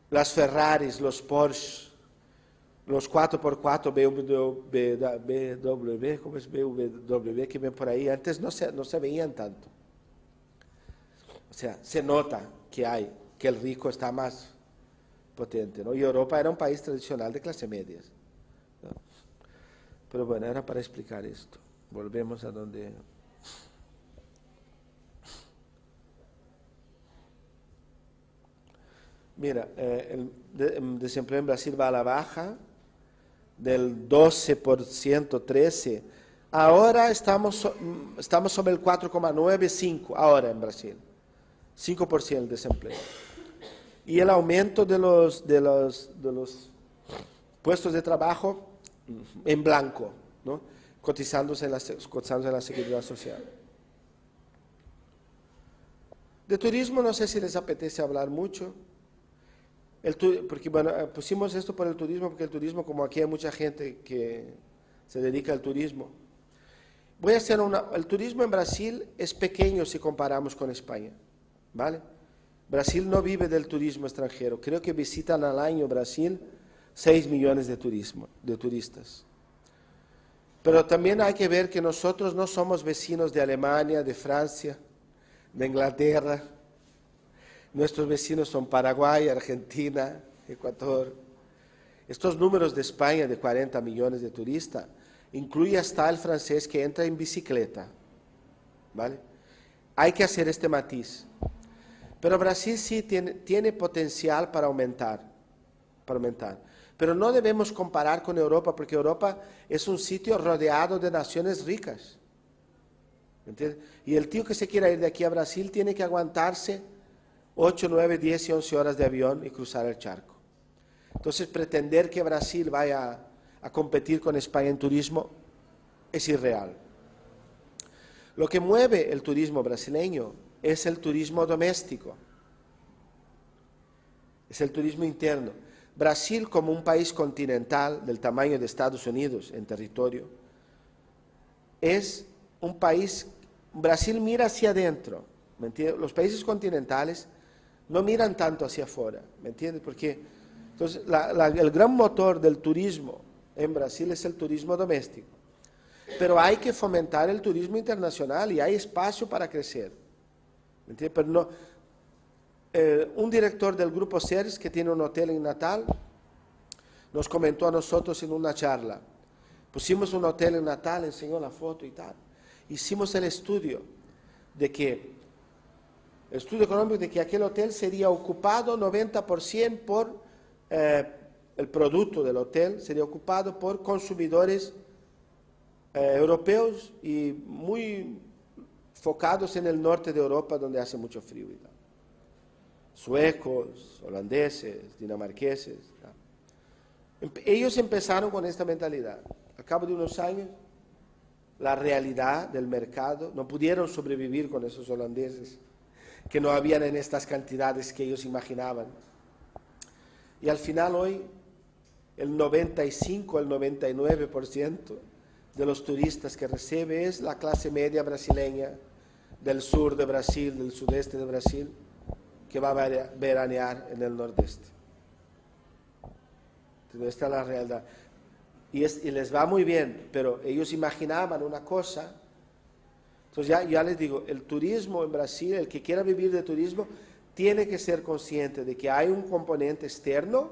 las Ferraris, los Porsche, los 4x4 BMW, ¿cómo es BMW que ven por ahí? Antes no se veían tanto. O sea, se nota que el rico está más potente, ¿no? Y Europa era un país tradicional de clase media, ¿no? Pero bueno, era para explicar esto. Volvemos a donde... Mira, el desempleo en Brasil va a la baja, del 12%, 13%. Ahora estamos sobre el 4,9, 5%, ahora en Brasil. 5% el desempleo. Y el aumento de los puestos de trabajo en blanco, ¿no? Cotizándose en la Seguridad Social. De turismo no sé si les apetece hablar mucho. Porque bueno, pusimos esto por el turismo, porque el turismo, como aquí hay mucha gente que se dedica al turismo. Voy a hacer el turismo en Brasil es pequeño si comparamos con España, ¿vale? Brasil no vive del turismo extranjero. Creo que visitan al año Brasil 6 millones de turistas. Pero también hay que ver que nosotros no somos vecinos de Alemania, de Francia, de Inglaterra. Nuestros vecinos son Paraguay, Argentina, Ecuador. Estos números de España de 40 millones de turistas incluye hasta el francés que entra en bicicleta, ¿vale? Hay que hacer este matiz. Pero Brasil sí tiene potencial para aumentar. Pero no debemos comparar con Europa, porque Europa es un sitio rodeado de naciones ricas. ¿Entiendes? Y el tío que se quiera ir de aquí a Brasil tiene que aguantarse 8, 9, 10 y 11 horas de avión y cruzar el charco. Entonces, pretender que Brasil vaya a competir con España en turismo es irreal. Lo que mueve el turismo brasileño es el turismo doméstico, es el turismo interno. Brasil, como un país continental del tamaño de Estados Unidos en territorio, es un país, Brasil mira hacia adentro, ¿me entiendes? Los países continentales no miran tanto hacia afuera, ¿me entiendes? Porque entonces, el gran motor del turismo en Brasil es el turismo doméstico. Pero hay que fomentar el turismo internacional y hay espacio para crecer, ¿me entiendes? Pero no, un director del Grupo CERS, que tiene un hotel en Natal, nos comentó a nosotros en una charla. Pusimos un hotel en Natal, enseñó la foto y tal. Hicimos el estudio económico de que aquel hotel sería ocupado 90% por el producto del hotel, sería ocupado por consumidores europeos y muy focados en el norte de Europa, donde hace mucho frío y tal. Suecos, holandeses, dinamarqueses. ¿No? Ellos empezaron con esta mentalidad. Al cabo de unos años, la realidad del mercado, no pudieron sobrevivir con esos holandeses que no habían en estas cantidades que ellos imaginaban. Y al final hoy, el 95, el 99% de los turistas que recibe es la clase media brasileña, del sur de Brasil, del sudeste de Brasil, que va a veranear en el nordeste. Entonces, esta es la realidad. Y les va muy bien, pero ellos imaginaban una cosa. Entonces ya les digo, el turismo en Brasil, el que quiera vivir de turismo, tiene que ser consciente de que hay un componente externo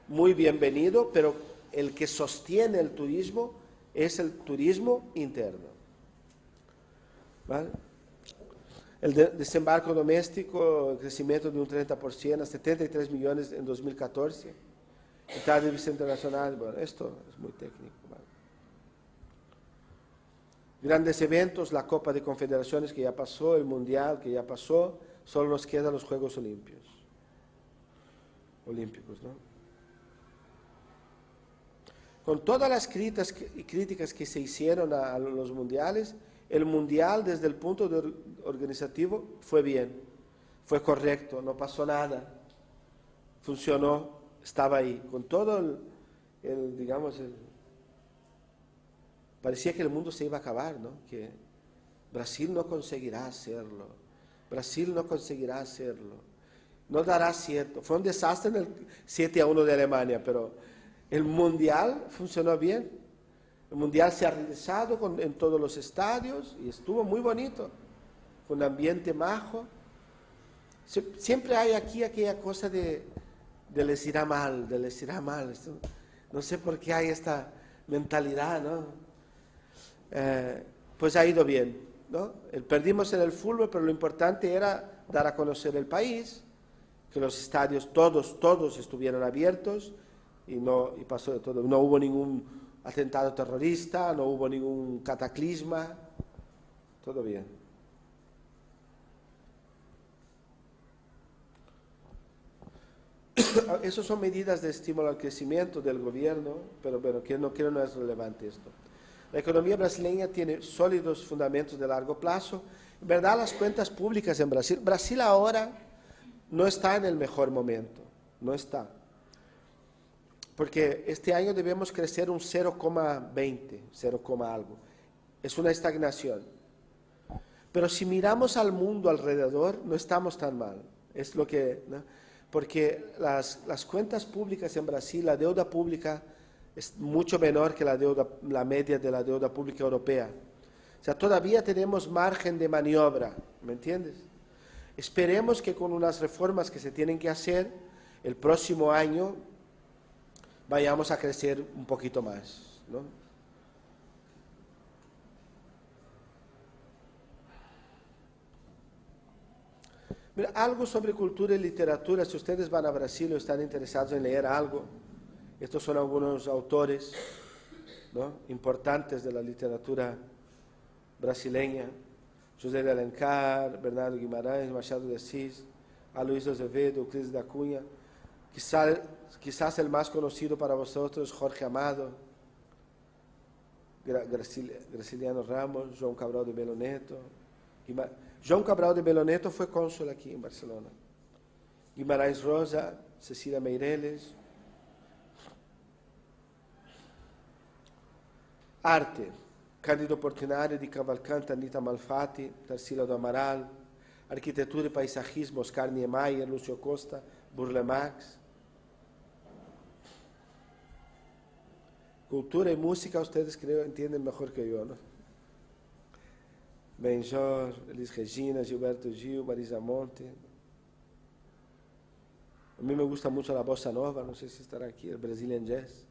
muy bienvenido, pero el que sostiene el turismo es el turismo interno. ¿Vale? El desembarco doméstico, el crecimiento de un 30% a 73 millones en 2014. El tarde de vista internacional, bueno, esto es muy técnico. ¿Vale? Grandes eventos, la Copa de Confederaciones que ya pasó, el Mundial que ya pasó, solo nos quedan los Juegos Olímpicos, ¿no? Con todas las críticas que se hicieron a los mundiales, el mundial desde el punto organizativo fue bien, fue correcto, no pasó nada, funcionó, estaba ahí, con todo parecía que el mundo se iba a acabar, ¿no? Que Brasil no conseguirá hacerlo, no dará cierto. Fue un desastre en el 7-1 de Alemania, pero el mundial funcionó bien. El mundial se ha realizado en todos los estadios y estuvo muy bonito. Fue un ambiente majo. Siempre hay aquí aquella cosa de les irá mal. No sé por qué hay esta mentalidad, ¿no? Pues ha ido bien, ¿no? Perdimos en el fútbol, pero lo importante era dar a conocer el país, que los estadios todos estuvieron abiertos y pasó de todo. No hubo ningún atentado terrorista, no hubo ningún cataclisma, todo bien. Esas son medidas de estímulo al crecimiento del gobierno, pero bueno, no es relevante esto. La economía brasileña tiene sólidos fundamentos de largo plazo. En verdad, las cuentas públicas en Brasil ahora no está en el mejor momento, no está. Porque este año debemos crecer un 0,20, 0, algo. Es una estagnación. Pero si miramos al mundo alrededor, no estamos tan mal. Es lo que, ¿no? Porque las cuentas públicas en Brasil, la deuda pública es mucho menor que la media de la deuda pública europea. O sea, todavía tenemos margen de maniobra, ¿me entiendes? Esperemos que con unas reformas que se tienen que hacer, el próximo año vayamos a crecer un poquito más, ¿no? Mira, algo sobre cultura y literatura, si ustedes van a Brasil o están interesados en leer algo, estos son algunos autores, ¿no?, importantes de la literatura brasileña: José de Alencar, Bernardo Guimarães, Machado de Assis, Aloysio Azevedo, Euclides da Cunha, quizás el más conocido para vosotros, Jorge Amado, Graciliano Ramos, João Cabral de Melo Neto. João Cabral de Melo Neto fue cónsul aquí en Barcelona. Guimarães Rosa, Cecília Meireles. Arte: Cândido Portinari, de Cavalcante, Anita Malfatti, Tarsila do Amaral. Arquitetura e paisajismo: Oscar Niemeyer, Lúcio Costa, Burle Marx. Cultura y música, ustedes creo entienden mejor que yo, ¿no? Benjor, Elis Regina, Gilberto Gil, Marisa Monte. mí me gusta mucho la bossa nova, no sé si estará aquí, el Brazilian Jazz.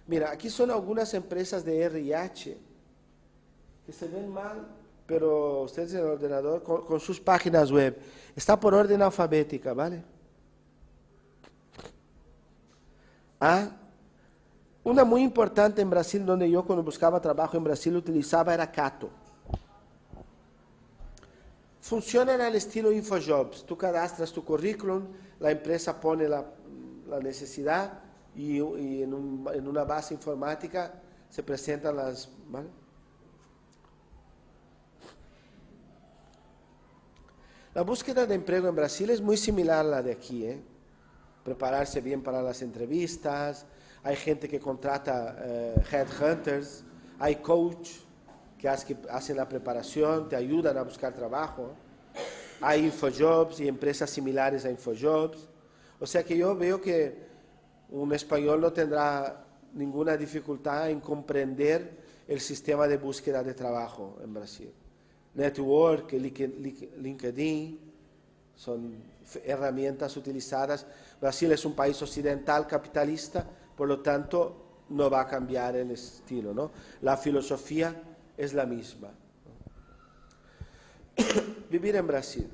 Mira, aquí son algunas empresas de RH que se ven mal, pero ustedes en el ordenador con sus páginas web. Está por orden alfabética, ¿vale? Una muy importante en Brasil, donde yo cuando buscaba trabajo en Brasil utilizaba, era Cato. Funciona en el estilo InfoJobs. Tú cadastras tu currículum, la empresa pone la necesidad y en una base informática se presentan las... ¿vale? La búsqueda de empleo en Brasil es muy similar a la de aquí, ¿eh? Prepararse bien para las entrevistas, hay gente que contrata headhunters, hay coach que hacen la preparación, te ayudan a buscar trabajo, hay InfoJobs y empresas similares a InfoJobs, o sea que yo veo que un español no tendrá ninguna dificultad en comprender el sistema de búsqueda de trabajo en Brasil. Network, LinkedIn, son herramientas utilizadas. Brasil es un país occidental capitalista, por lo tanto no va a cambiar el estilo, ¿no? La filosofía es la misma. Vivir en Brasil.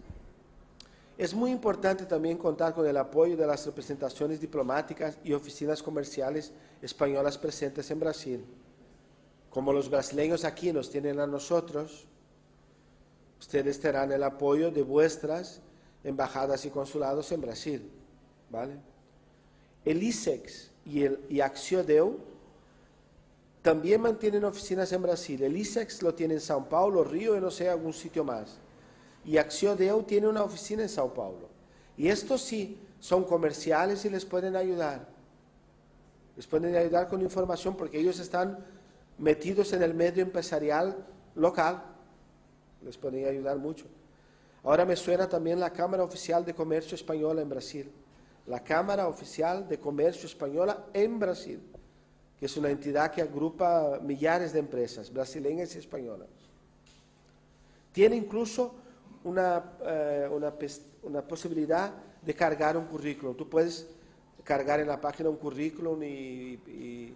Es muy importante también contar con el apoyo de las representaciones diplomáticas y oficinas comerciales españolas presentes en Brasil. Como los brasileños aquí nos tienen a nosotros, ustedes tendrán el apoyo de vuestras embajadas y consulados en Brasil, ¿vale? El ISEX y Acciodeu también mantienen oficinas en Brasil. El ISEX lo tiene en São Paulo, Río y no sé, algún sitio más. Y Acciodeu tiene una oficina en São Paulo. Y estos sí son comerciales y les pueden ayudar. Les pueden ayudar con información porque ellos están metidos en el medio empresarial local. Les pueden ayudar mucho. Ahora me suena también la Cámara Oficial de Comercio Española en Brasil. La Cámara Oficial de Comercio Española en Brasil, que es una entidad que agrupa millares de empresas brasileñas y españolas. Tiene incluso una posibilidad de cargar un currículum. Tú puedes cargar en la página un currículum en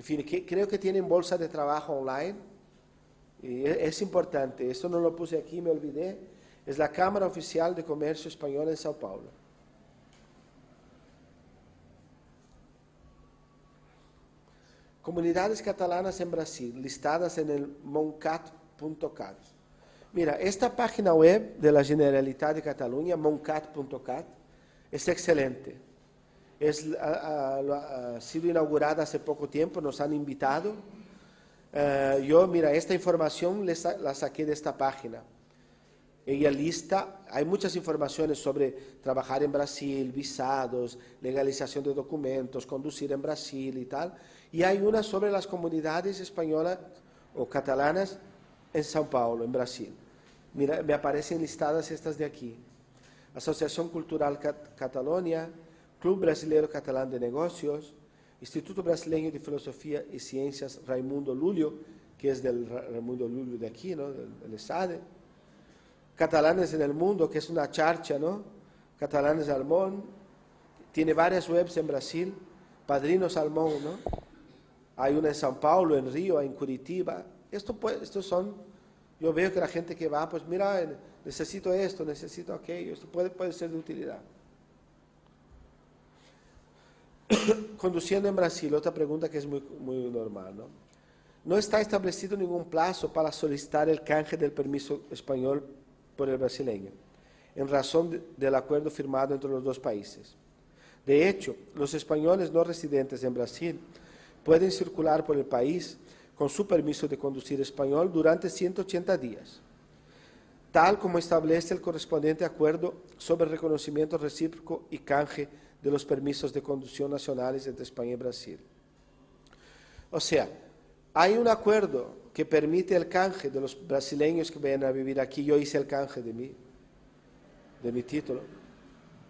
fin, creo que tienen bolsa de trabajo online. Y es importante, esto no lo puse aquí, me olvidé, es la Cámara Oficial de Comercio Española en São Paulo. Comunidades catalanas en Brasil, listadas en el moncat.cat. Mira, esta página web de la Generalitat de Cataluña, moncat.cat, es excelente. Ha sido inaugurada hace poco tiempo, nos han invitado. Mira, esta información la saqué de esta página. Ella lista, hay muchas informaciones sobre trabajar en Brasil, visados, legalización de documentos, conducir en Brasil y tal. Y hay una sobre las comunidades españolas o catalanas en São Paulo, en Brasil. Mira, me aparecen listadas estas de aquí. Asociación Cultural Catalonia, Club Brasileiro Catalán de Negocios, Instituto Brasileño de Filosofía y Ciencias Raimundo Lúlio, que es del Raimundo Lúlio de aquí, ¿no? del ESADE. Catalanes en el Mundo, que es una charcha, ¿no? Catalanes Salmón, tiene varias webs en Brasil. Padrino Salmón, ¿no? Hay una en São Paulo, en Río, en Curitiba. Estos son, yo veo que la gente que va, pues mira, necesito esto, necesito aquello, esto puede ser de utilidad. Conduciendo en Brasil, otra pregunta que es muy normal, ¿no? No está establecido ningún plazo para solicitar el canje del permiso español por el brasileño, en razón del acuerdo firmado entre los dos países. De hecho, los españoles no residentes en Brasil pueden circular por el país con su permiso de conducir español durante 180 días, tal como establece el correspondiente acuerdo sobre reconocimiento recíproco y canje de los permisos de conducción nacionales entre España y Brasil. O sea, hay un acuerdo que permite el canje de los brasileños que vayan a vivir aquí. Yo hice el canje de mi título,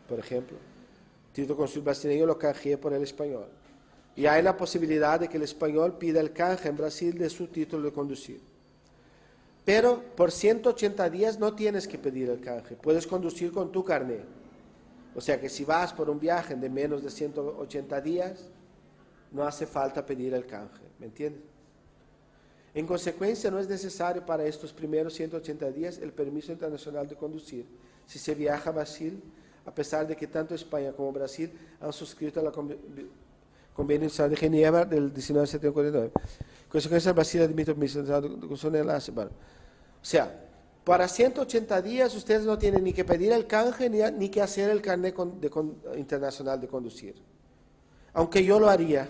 por ejemplo. Título consul brasileño lo canjeé por el español. Y hay la posibilidad de que el español pida el canje en Brasil de su título de conducir. Pero por 180 días no tienes que pedir el canje. Puedes conducir con tu carnet. O sea que si vas por un viaje de menos de 180 días, no hace falta pedir el canje, ¿me entiendes? En consecuencia, no es necesario para estos primeros 180 días el permiso internacional de conducir si se viaja a Brasil, a pesar de que tanto España como Brasil han suscrito la Convenio Internacional de Ginebra del 19 de septiembre de 49. En consecuencia, Brasil admite el permiso internacional de conducción en la semana. O sea, para 180 días ustedes no tienen ni que pedir el canje ni que hacer el carnet internacional de conducir. Aunque yo lo haría.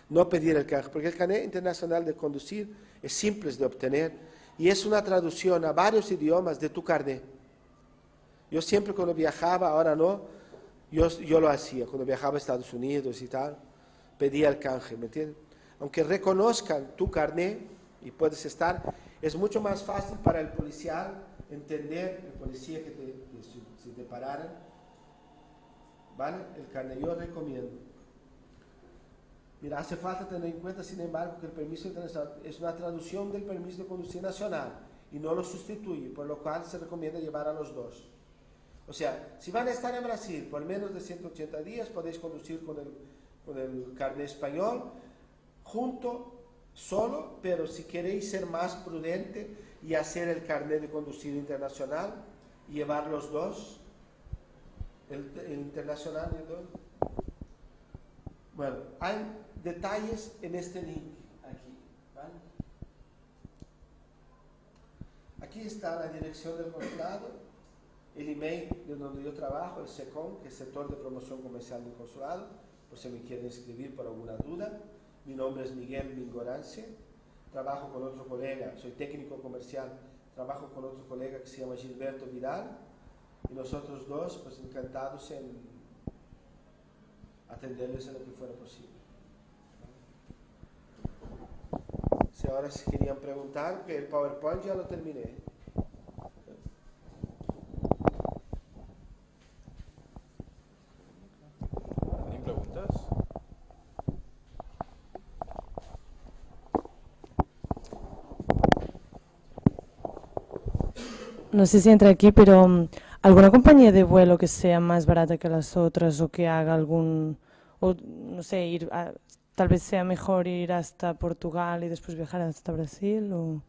No pedir el canje, porque el carnet internacional de conducir es simple de obtener y es una traducción a varios idiomas de tu carnet. Yo siempre cuando viajaba, ahora no, yo lo hacía, cuando viajaba a Estados Unidos y tal, pedía el canje, ¿me entiendes? Aunque reconozcan tu carnet y puedes estar, es mucho más fácil para el policial entender, el policía que si te pararan, ¿vale? El carnet yo recomiendo. Mira, hace falta tener en cuenta, sin embargo, que el permiso internacional es una traducción del permiso de conducir nacional y no lo sustituye, por lo cual se recomienda llevar a los dos. O sea, si van a estar en Brasil por menos de 180 días, podéis conducir con el carnet español, junto, solo, pero si queréis ser más prudente y hacer el carnet de conducir internacional, llevar los dos, el internacional y el dos. Bueno, hay detalles en este link aquí, ¿vale? Aquí está la dirección del consulado, el email de donde yo trabajo, el SECOM, que es Sector de Promoción Comercial del Consulado, por si me quieren escribir por alguna duda. Mi nombre es Miguel Mingorance, trabajo con otro colega, soy técnico comercial, trabajo con otro colega que se llama Gilberto Vidal, y nosotros dos, pues encantados en atenderles en lo que fuera posible. Si ahora se querían preguntar, que el PowerPoint ya lo terminé. ¿Hay preguntas? No sé si entra aquí, pero ¿alguna compañía de vuelo que sea más barata que las otras o que haga algún, o no sé, tal vez sea mejor ir hasta Portugal y después viajar hasta Brasil? O...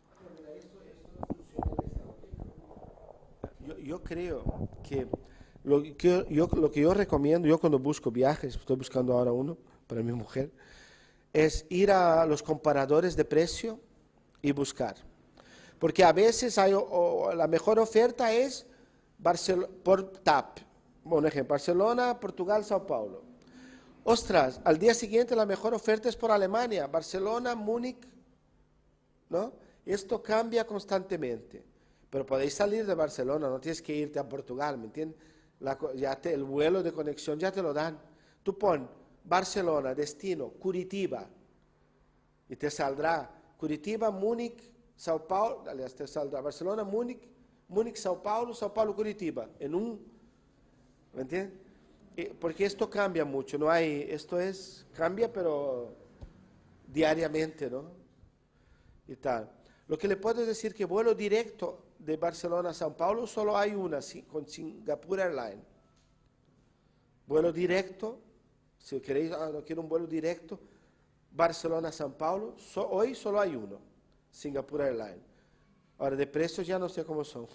Yo creo que lo que yo recomiendo, yo cuando busco viajes, estoy buscando ahora uno para mi mujer, es ir a los comparadores de precio y buscar. Porque a veces la mejor oferta es por TAP. Por ejemplo, Barcelona, Portugal, Sao Paulo. Ostras, al día siguiente la mejor oferta es por Alemania, Barcelona, Múnich, ¿no? Esto cambia constantemente. Pero podéis salir de Barcelona, no tienes que irte a Portugal, ¿me entiendes? El vuelo de conexión ya te lo dan. Tú pon Barcelona, destino, Curitiba, y te saldrá Curitiba, Múnich, Sao Paulo, aliás, te saldrá Barcelona, Múnich, Sao Paulo, Curitiba, ¿me entiendes? Porque esto cambia mucho, no hay, cambia pero diariamente, ¿no? Y tal. Lo que le puedo decir que vuelo directo de Barcelona a Sao Paulo solo hay una, con Singapore Airlines. Vuelo directo, si queréis, no quiero un vuelo directo, Barcelona a Sao Paulo, hoy solo hay uno, Singapore Airlines. Ahora, de precios ya no sé cómo son.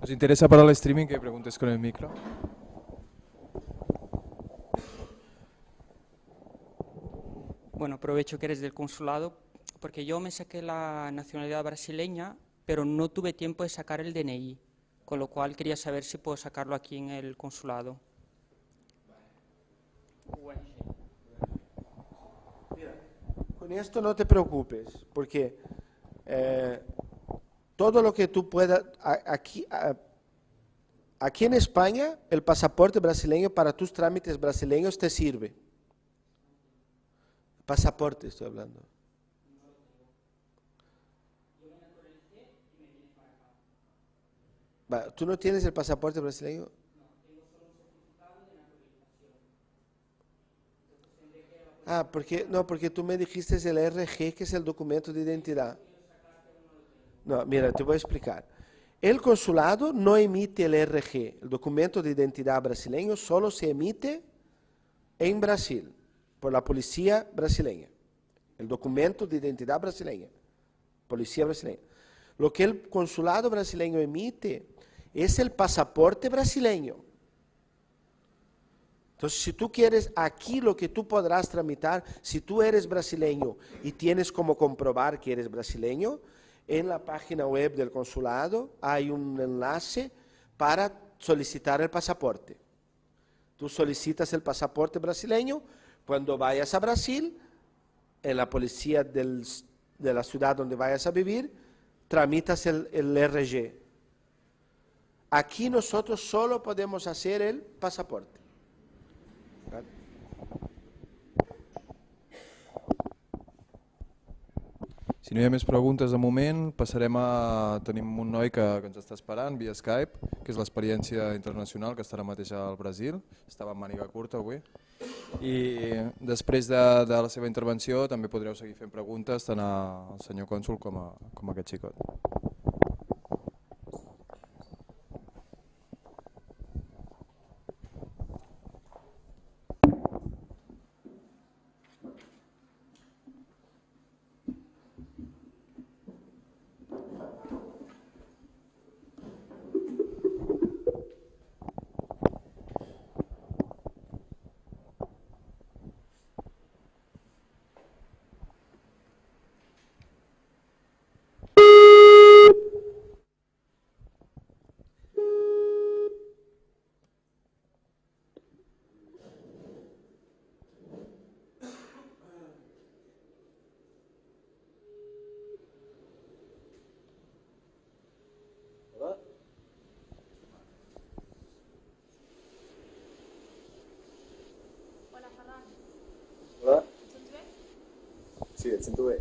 ¿Os interesa para el streaming que preguntes con el micro? Bueno, aprovecho que eres del consulado, porque yo me saqué la nacionalidad brasileña, pero no tuve tiempo de sacar el DNI, con lo cual quería saber si puedo sacarlo aquí en el consulado. Mira, con esto no te preocupes, porque todo lo que tú puedas, aquí en España, el pasaporte brasileño para tus trámites brasileños te sirve. Pasaporte estoy hablando. ¿Tú no tienes el pasaporte brasileño? Porque tú me dijiste el RG, que es el documento de identidad. No, mira, te voy a explicar. El consulado no emite el RG, el documento de identidad brasileño solo se emite en Brasil, por la policía brasileña. El documento de identidad brasileña, policía brasileña. Lo que el consulado brasileño emite es el pasaporte brasileño. Entonces, si tú quieres, aquí lo que tú podrás tramitar, si tú eres brasileño y tienes como comprobar que eres brasileño, en la página web del consulado hay un enlace para solicitar el pasaporte. Tú solicitas el pasaporte brasileño, cuando vayas a Brasil, en la policía de la ciudad donde vayas a vivir, tramitas el RG. Aquí nosotros solo podemos hacer el pasaporte. Si no hi ha més preguntes de moment, passarem a... Tenim un noi que ens està esperant via Skype, que és l'experiència internacional, que està ara mateix al Brasil. Estava en màniga curta avui. I després de la seva intervenció també podreu seguir fent preguntes tant al senyor cònsol com a aquest xicot. Hola. Sí, et sento bé.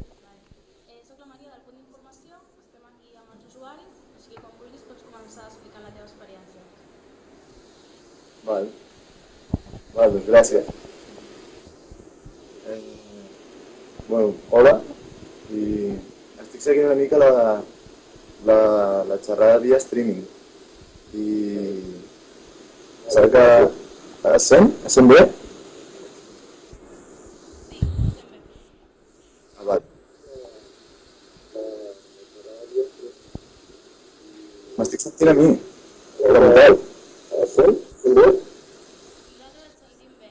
Soc la Maria del punt d'informació, estem aquí amb els usuaris, així que quan vulguis pots començar explicant la teva experiència. Val, doncs gràcies. Bueno, hola, i estic seguint una mica la xerrada via streaming. I sap que... Es sent? Es sent bé? M'estic sentint a mi, però mental. Sent bé? Nosaltres et sentim bé.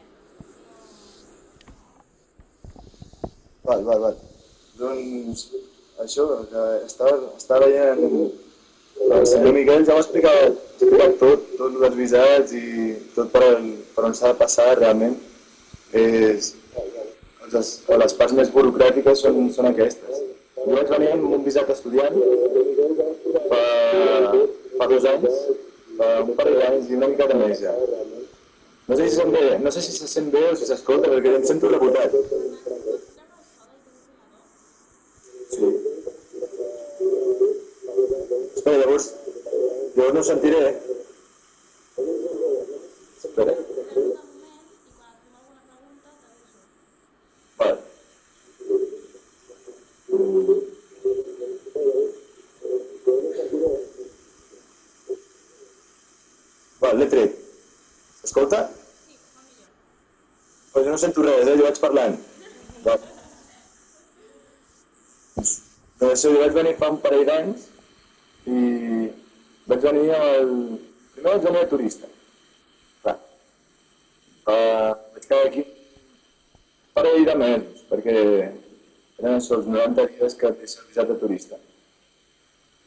Val. Doncs això, que estava veient... El senyor Miguel ja m'ha explicat tot dels visats i tot per on s'ha de passar realment. Les parts més burocràtiques són aquestes. Jo vaig venir amb un visat estudiant fa 2 anys, fa un parell d'anys i una miqueta més ja. No sé si se sent bé o si s'escolta, perquè em sento rebotat. Sí. Espera, llavors no ho sentiré. Espera. Vale. Vale, l'he tret. S'escolta? Sí, fa millor. Però jo no sento res, jo vaig parlant. Vale. Doncs això, jo vaig venir fa un parell d'anys i vaig venir primer vaig venir a turista. Clar. Vaig quedar aquí un parell de mesos, perquè eren els 90 dies que et deixa el visat de turista.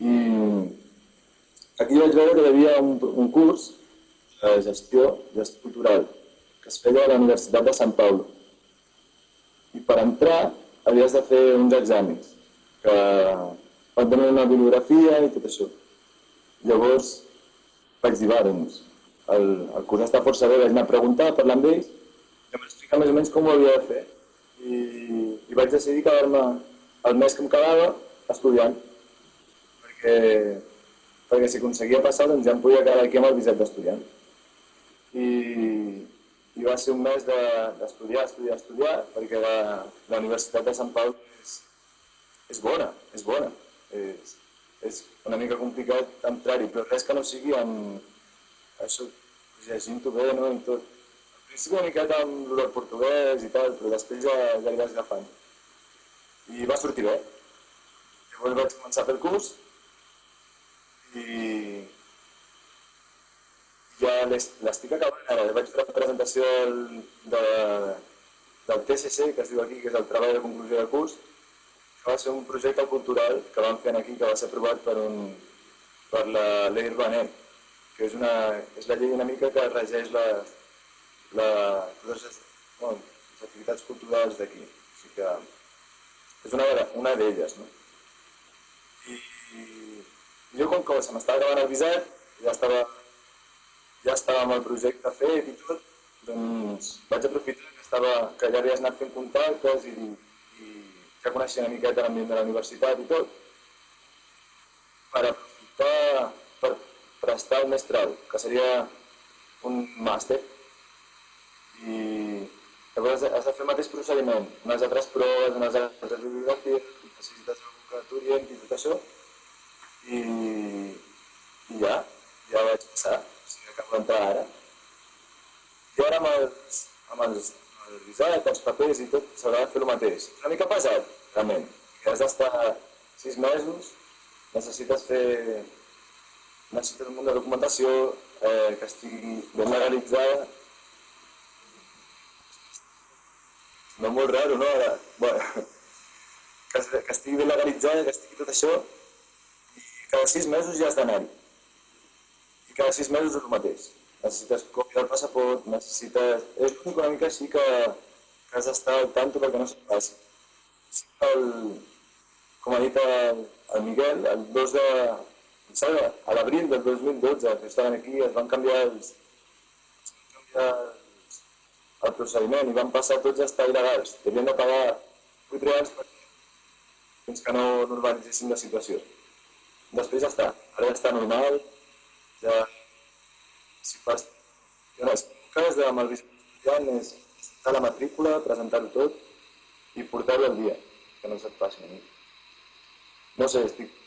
I aquí vaig veure que hi havia un curs de gestió cultural que es feia a la Universitat de Sant Paulo. I per entrar havies de fer uns exàmens que van tenir una bibliografia i tot això. Llavors vaig dir, doncs, el curs està força bé, vaig anar a preguntar, parlar amb ells, i em vaig explicar més o menys com ho havia de fer. I vaig decidir quedar-me el mes que em quedava estudiant, perquè si aconseguia passar doncs ja em podia quedar aquí amb el visat d'estudiant. I i va ser un mes d'estudiar, perquè la Universitat de Sant Pau és bona. És una mica complicat entrar-hi, però res que no sigui amb això, llegint-ho bé, no? I tot. Al principi una miqueta amb el portuguès i tal, però després ja li vas agafant. I va sortir bé. Llavors vaig començar a fer el curs i ja l'estic acabant ara. Vaig fer la presentació del TCC, que es diu aquí, que és el treball de conclusió de curs, que va ser un projecte cultural que vam fer aquí, que va ser aprovat per la Llei Urbanet, que és la llei una mica que regeix les activitats culturals d'aquí. O sigui que és una d'elles, no? I jo, com que se m'estava acabant el visat, ja estava amb el projecte fet i tot, doncs vaig aprofitar que ja havies anat fent contactes i ja coneixia una miqueta l'ambient de la universitat i tot, per aprofitar per prestar el mestral, que seria un màster. I llavors has de fer el mateix procediment, unes altres proves, unes altres bibliografies, necessitats que t'orienti i tot això, i ja vaig passar, o sigui, acabo d'entrar ara. I ara amb el visat, els papers i tot, s'haurà de fer el mateix. És una mica pesat, realment, que has d'estar 6 mesos, necessites un munt de documentació que estigui ben legalitzada. No molt raro, no? Bueno, que estigui ben legalitzada, que estigui tot això, i cada 6 mesos ja has d'anar-hi. I cada 6 mesos és el mateix. Necessites còpia del passaport, necessites... És l'únic una mica així que has d'estar al tanto perquè no se't passi. Com ha dit el Miguel, a l'abril del 2012, que estaven aquí, es van canviar el procediment i van passar tots a estar il·legals. Havien de pagar 8 reals fins que no normalitzessin la situació. Després ja està, ara ja està normal, ja si fas... El cas amb el vicepresident és estar a la matrícula, presentar-ho tot i portar-ho al dia, que no se't passi a mi. No sé,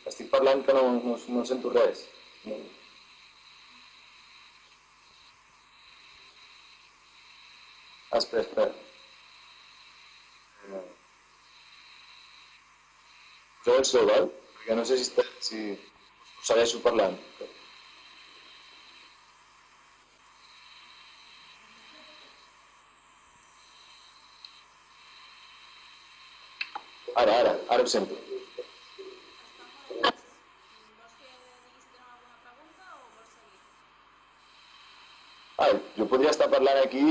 estic parlant que no sento res. Espera. Jo el so, val? Perquè no sé si segueixo parlant. Ara ho sento. Jo podria estar parlant aquí...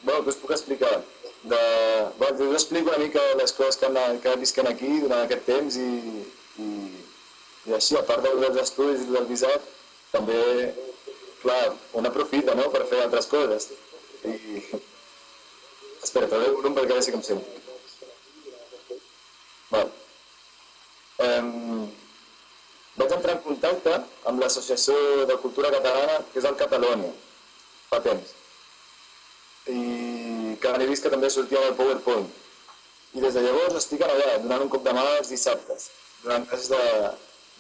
Bueno, us puc explicar. Us explico una mica les coses que he viscut aquí durant aquest temps i així, a part dels estudis i del visat, també, clar, un aprofita, no?, per fer altres coses. Espera, faré el volum perquè ara sí que em sento. Vaig entrar en contacte amb l'Associació de Cultura Catalana, que és el Catalònia, fa temps. I que he vist que també sortia en el PowerPoint. I des de llavors estic allà, donant un cop de mà els dissabtes, donant classes de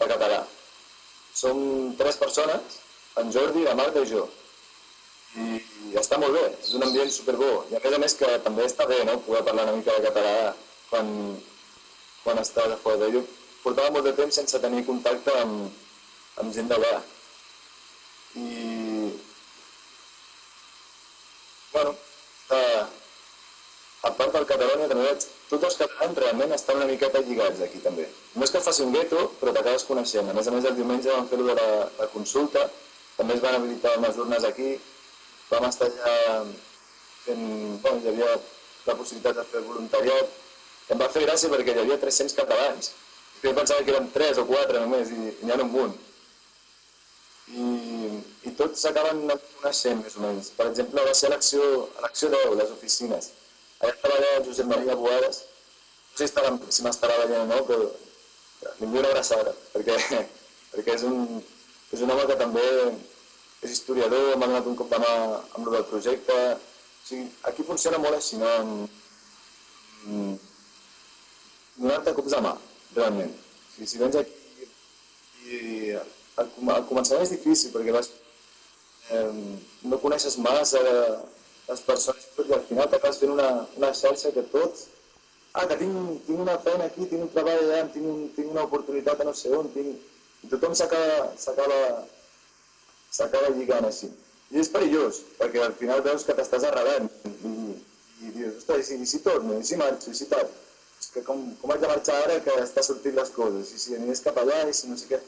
català. Som 3 persones, en Jordi, la Marta i jo. I està molt bé, és un ambient superbo. I a més que també està bé, no?, poder parlar una mica de català quan estàs a fora. Jo portava molt de temps sense tenir contacte amb gent d'allà. I... bueno, a part del Catalònia també veig... Tots els catalans realment estan una miqueta lligats aquí també. No és que faci un gueto, però t'acabes coneixent. A més, el diumenge vam fer-ho de la consulta, també es van habilitar unes urnes aquí, vam estar ja fent... bueno, hi havia la possibilitat de fer voluntariat. Em va fer gràcia perquè hi havia 300 catalans. Jo pensava que eren 3 o 4 només, i n'hi ha un munt. I i tots s'acaben coneixent més o menys. Per exemple, va ser a l'Acció 10, les oficines. Allà treballava Josep Maria Boades, no sé si m'estarà veient o no, però li envio una abraçada, perquè és un home que també és historiador, m'ha donat un cop de mà amb el del projecte. O sigui, aquí funciona molt així, no? Donar-te cops de mà, realment. O sigui, si vens aquí i al començament és difícil perquè no coneixes massa les persones i al final t'acabes fent una xarxa que tots que tinc una feina aquí, tinc un treball allà, tinc una oportunitat a no sé on, i tothom s'acaba lligant així. I és perillós, perquè al final veus que t'estàs arrelant i dius, ostres, i si torno, i si marxo, i si tal. És que com haig de marxar ara que està sortint les coses, i si aniràs cap allà, i si no sé què.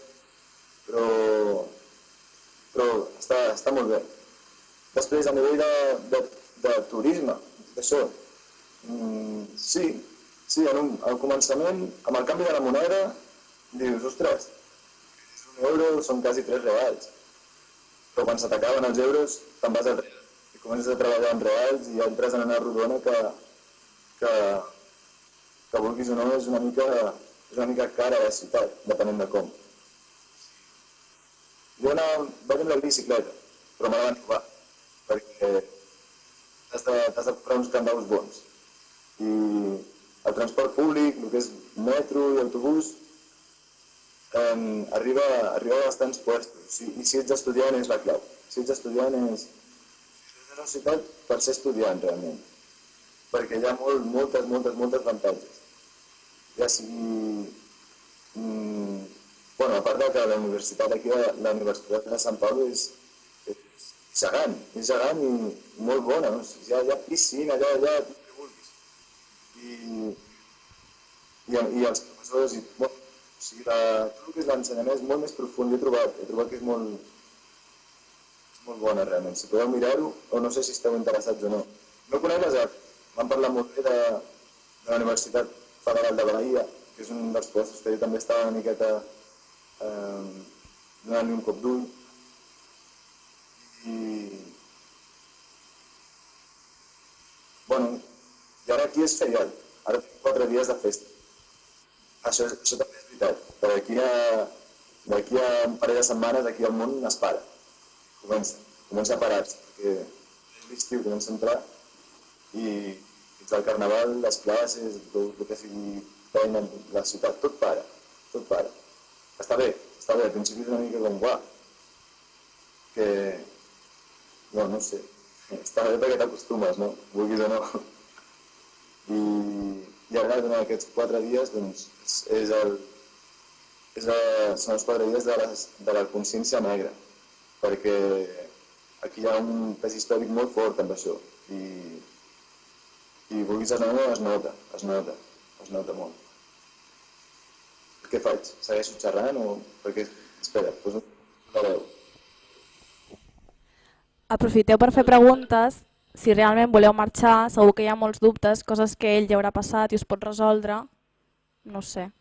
Però està molt bé. Després, a nivell de turisme, d'això, sí, al començament, amb el canvi de la moneda, dius, ostres, un euro són quasi 3 reals. Però quan se t'acaben els euros, te'n vas al real. I comences a treballar en reals i entres en una rodona que vulguis o no, és una mica cara a la ciutat, depenent de com. Jo vaig amb la bicicleta, però me la van robar, perquè t'has de comprar uns candaus bons. I el transport públic, el que és metro i autobús, arriba a bastants puestos. I si ets estudiant és la clau. Si ets estudiant és una ciutat per ser estudiant, realment. Perquè hi ha moltes avantatges. Ja sigui... Bueno, a part que la universitat aquí, la Universitat de Sant Pau és gegant i molt bona. Hi ha piscina, allà, tot el que vulguis. I els professors, o sigui, tot el que és l'ensenyament és molt més profund. He trobat que és molt bona, realment. Si podeu mirar-ho, o no sé si esteu interessats o no. No conec les altres. Vam parlar molt bé de la Universitat Federal de Bahia, que és un dels puestos que jo també estava una miqueta donant-li un cop d'ull. I ara aquí és ferial. Ara tinc 4 dies de festa. Això també és veritat. D'aquí a un parell de setmanes, aquí al món es para. Comença a parar-se, perquè és l'estiu, comença a entrar i fins al carnaval, les classes, el que sigui feina, la ciutat, tot para. Està bé, al principi és una mica com guà, que... no sé, està bé perquè t'acostumes, no? Vulguis o no. I ara, durant aquests 4 dies, doncs, són els 4 dies de la consciència negra, perquè aquí hi ha un pes històric molt fort amb això, i vulguis o no, es nota molt. Què faig? Segueixo xerrant o... Perquè, espera, poso la veu. Aprofiteu per fer preguntes. Si realment voleu marxar, segur que hi ha molts dubtes, coses que ell ja haurà passat i us pot resoldre. No sé.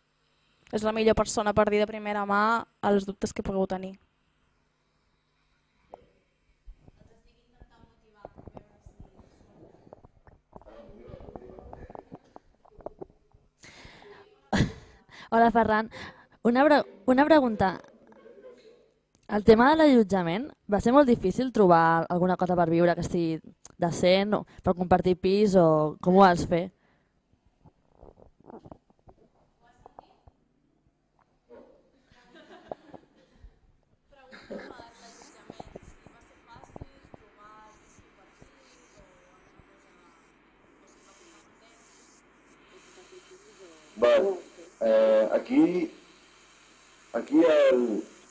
És la millor persona per dir de primera mà els dubtes que pugueu tenir. Hola, Ferran. Una pregunta. El tema de l'allotjament, va ser molt difícil trobar alguna cosa per viure que estigui decent, o per compartir pis, o com ho vas fer?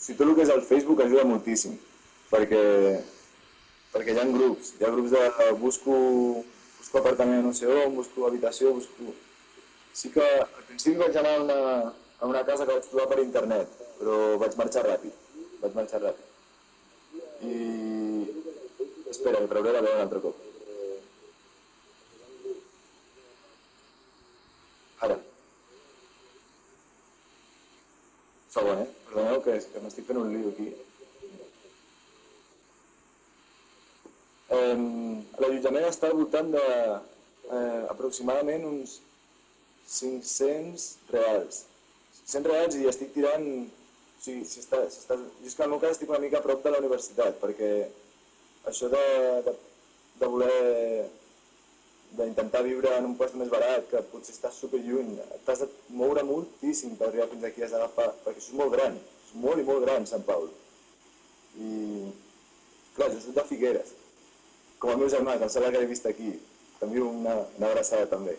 Si tot el que és el Facebook ajuda moltíssim, perquè hi ha grups de busco apartament no sé on, busco habitació, Sí que al principi vaig anar a una casa que vaig trobar per internet, però vaig marxar ràpid. I... Espera, que trauré la veu un altre cop. Ara. Segon, perdoneu, que m'estic fent un lío aquí. l'ajuntament està al voltant de aproximadament uns 500 reals. 500 reals i estic tirant... O sigui, jo és que en el meu cas estic una mica a prop de la universitat, perquè això de voler d'intentar viure en un lloc més barat, que potser està superlluny, t'has de moure moltíssim per arribar fins aquí, has d'agafar, perquè això és molt gran, és molt i molt gran, Sant Pau. I, clar, jo soc de Figueres, com el meu germà, que em sembla que l'he vist aquí, t'envio una abraçada també.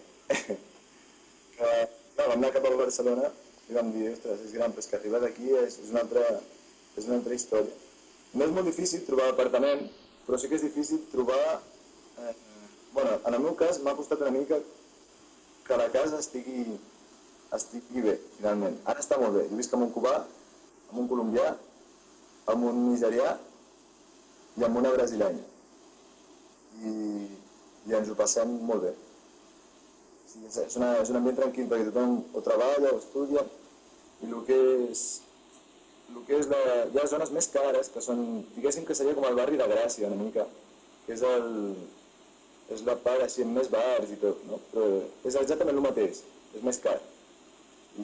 Clar, vam anar cap a Barcelona i vam dir, ostres, és gran, però és que arribar d'aquí és una altra història. No és molt difícil trobar apartament, però sí que és difícil trobar... Bueno, en el meu cas m'ha costat una mica que la casa estigui bé, finalment. Ara està molt bé. Jo visc amb un cubà, amb un colombià, amb un nigerià i amb una brasilenya. I ens ho passem molt bé. És un ambient tranquil perquè tothom o treballa o estudia i el que és hi ha zones més cares que són, diguéssim que seria com el barri de Gràcia una mica, que és la part així amb més bars i tot, no? Però és exactament el mateix, és més car. I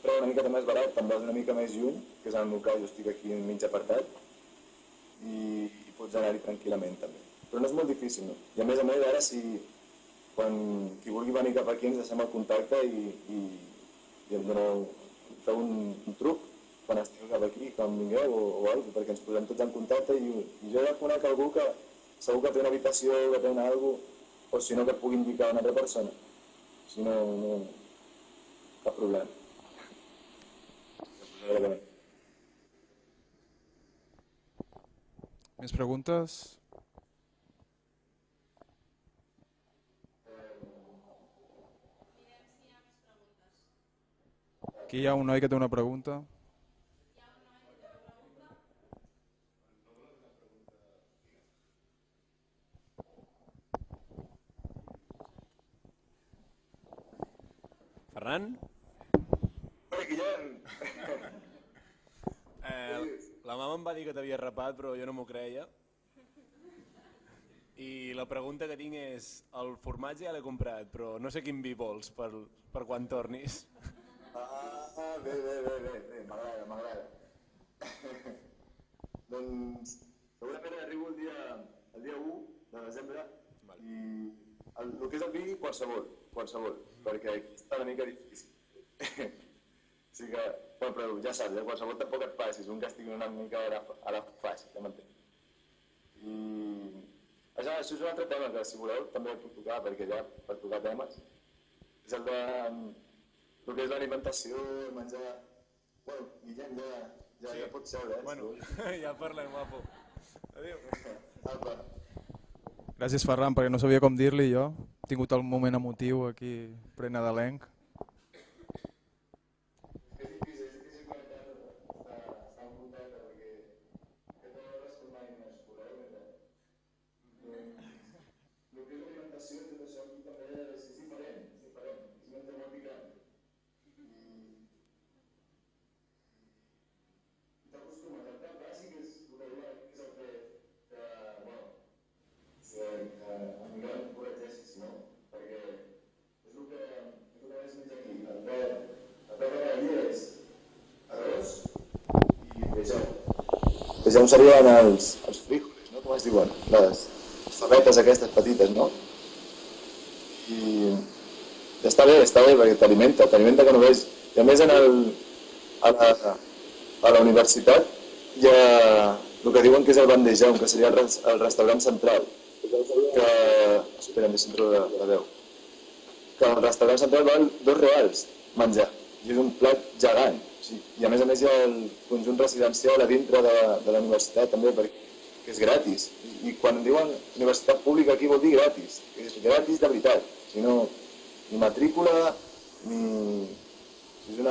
trobo una mica més barat, te'n vas una mica més lluny, que és el meu cas, jo estic aquí mig apartat, i pots anar-hi tranquil·lament també. Però no és molt difícil, no? I a més, ara quan qui vulgui venir cap aquí ens deixem el contacte i em feu un truc quan estigueu cap aquí, quan vingueu o alguna cosa, perquè ens posem tots en contacte i jo ja conec algú que segur que té una habitació, que té alguna cosa, o si no que et pugui indicar una altra persona. Si no, cap problema. Més preguntes? Aquí hi ha un noi que té una pregunta. Ferran? Hola, Guillem! La mama em va dir que t'havia rapat, però jo no m'ho creia. I la pregunta que tinc és, el formatge ja l'he comprat, però no sé quin vi vols per quan tornis. Bé, m'agrada. Doncs segurament arribo el dia 1 de desembre i el que és el vi qualsevol, perquè aquí està una mica difícil. O sigui que, però ja saps, qualsevol tampoc et passis, un que estigui una mica a la fàcil, ja m'entenc. I això és un altre tema que si voleu també puc tocar, perquè ja per tocar temes és el que és l'alimentació, el menjar... Bueno, Guillem, ja pots seure, Bueno, ja parlem, guapo. Adéu. Apa. Gràcies, Ferran, perquè no sabia com dir-li jo. He tingut el moment emotiu aquí, prenadalenc. Ja em serien els frijoles, no? Com es diuen? Les favetes aquestes petites, no? I està bé, perquè t'alimenta que no veus. I a més a la universitat hi ha el que diuen que és el bandejão, que seria el restaurant central. Espera, em deixo treure la veu. Que el restaurant central val €2 menjar, i és un plat gegant. I a més hi ha el conjunt residencial a dintre de la universitat també, perquè és gratis. I quan diuen universitat pública aquí vol dir gratis, és gratis de veritat. Si no, ni matrícula, ni... És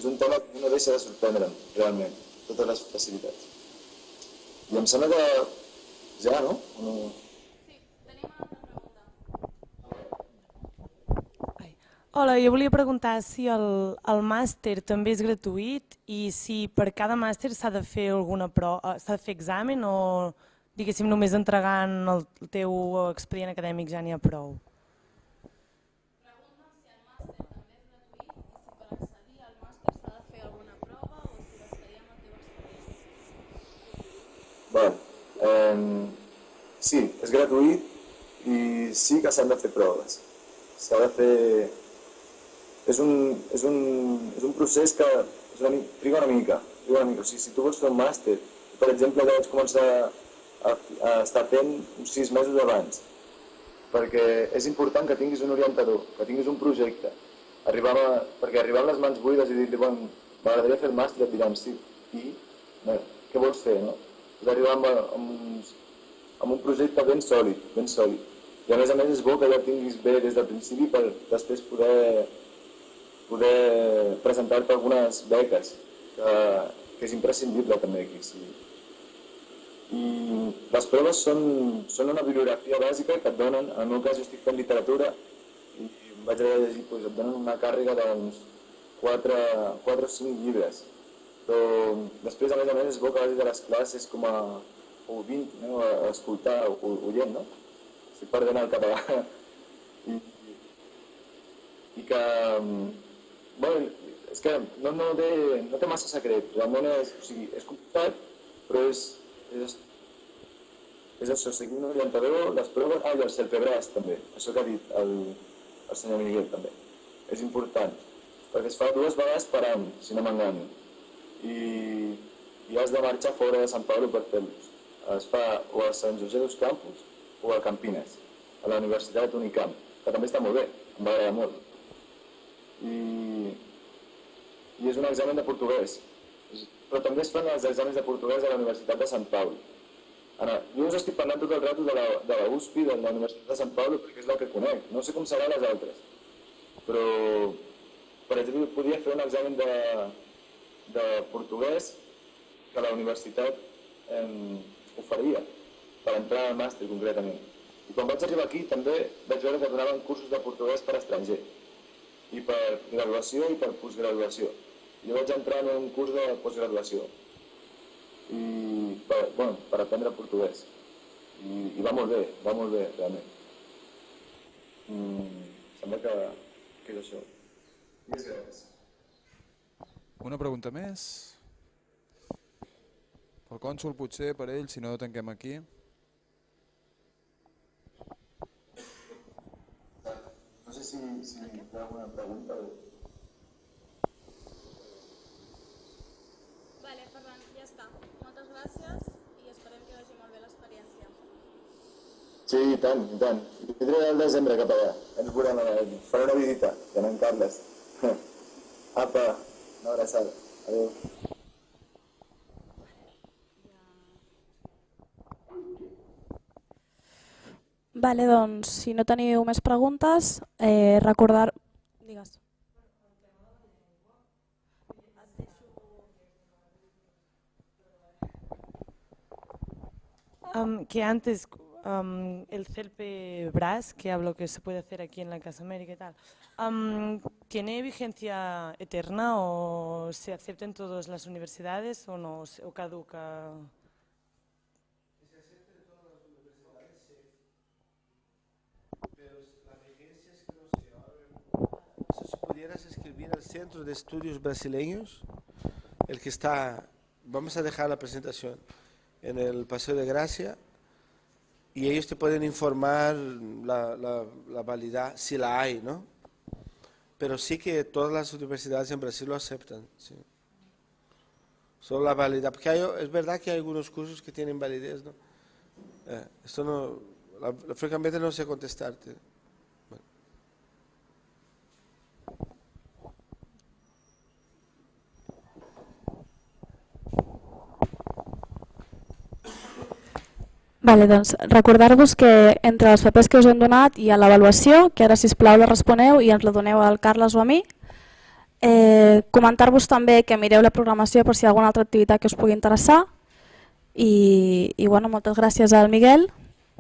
un tema que no deixa de sorprendre'm, realment, totes les facilitats. I em sembla que ja, no? Sí, tenim una altra pregunta. Hola, jo volia preguntar si el màster també és gratuït i si per cada màster s'ha de fer alguna prova, s'ha de fer examen o diguéssim només entregant el teu expedient acadèmic ja n'hi ha prou. Pregunta si el màster també és gratuït i si per accedir al màster s'ha de fer alguna prova o si bastaria amb el teu expedient. Bueno, sí, és gratuït i sí que s'han de fer proves. S'ha de fer... És un procés que triga una mica. O sigui, si tu vols fer un màster, per exemple, ja vaig començar a estar fent uns 6 mesos abans, perquè és important que tinguis un orientador, que tinguis un projecte. Perquè arribar amb les mans buides i dir-li, bueno, m'agradaria fer el màster, et diran sí, i què vols fer, no? Has d'arribar amb un projecte ben sòlid, ben sòlid. I a més és bo que ja tinguis bé des del principi per després poder presentar-te algunes beques, que és imprescindible també aquí. Sí. I les proves són una bibliografia bàsica que et donen, en el meu cas jo estic fent literatura i em vaig haver de llegir, doncs et donen una càrrega d'uns 4 o 5 llibres. Però després, a més, és bo que vagis a les classes com a ouvint, no? A escoltar, oient, no? Estic perdent el català. I que... Bueno, és que no té massa secret, realment és complicat, però és això, seguir un orientador, les proves... i el CELPEBRAS també, això que ha dit el senyor Miguel també. És important, perquè es fa 2 vegades per any, si no m'enganyo, i has de marxar fora de Sant Pablo per fer-los. Es fa o a Sant José dos Campos o a Campines, a la Universitat Unicamp, que també està molt bé, em va agradar molt. I és un examen de portuguès, però també es fan els exàmens de portuguès a la Universitat de Sant Pau. Jo us estic parlant tot el rato de la USP, de la Universitat de Sant Pau, perquè és la que conec. No sé com seran les altres, però, per exemple, podria fer un examen de portuguès que la universitat oferia per entrar al màster, concretament. I quan vaig arribar aquí també vaig veure que donaven cursos de portuguès per estranger, i per graduació i per postgraduació. Jo vaig entrar en un curs de postgraduació per aprendre portuguès. I va molt bé, realment. Sembla que és això. I és gràcies. Una pregunta més? Pel cònsol potser, per ell, si no tanquem aquí. No sé si hi ha alguna pregunta o... Vale, Ferran, ja està. Moltes gràcies i esperem que vagi molt bé l'experiència. Sí, i tant, i tant. Vindré al desembre cap allà. Ens veurem, faré una visita, que no en Carles. Apa, una abraçada. Adéu. Vale, doncs, si no teniu més preguntes, recordar... Digues. Que antes el CELPEBRAS, que hablo que se puede hacer aquí en la Casa América y tal, ¿tiene vigencia eterna o se acepta en todas las universidades o no, o caduca? Se acepta en todas las universidades, sí. Pero la vigencia es que no sé. Ahora, si pudieras escribir al Centro de Estudios Brasileños, el que está, vamos a dejar la presentación en el Paseo de Gracia, y ellos te pueden informar la validad, si la hay, ¿no? Pero sí que todas las universidades en Brasil lo aceptan, sí. Solo la validad, porque es verdad que hay algunos cursos que tienen validez, ¿no? Esto no, francamente no sé contestarte. Bueno. Vale, doncs recordar-vos que entre els papers que us hem donat hi ha l'avaluació, que ara sisplau la responeu i ens la doneu al Carles o a mi. Comentar-vos també que mireu la programació per si hi ha alguna altra activitat que us pugui interessar. I bueno, moltes gràcies al Miguel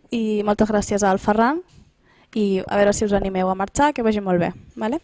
i moltes gràcies al Ferran i a veure si us animeu a marxar, que vagi molt bé. Vale?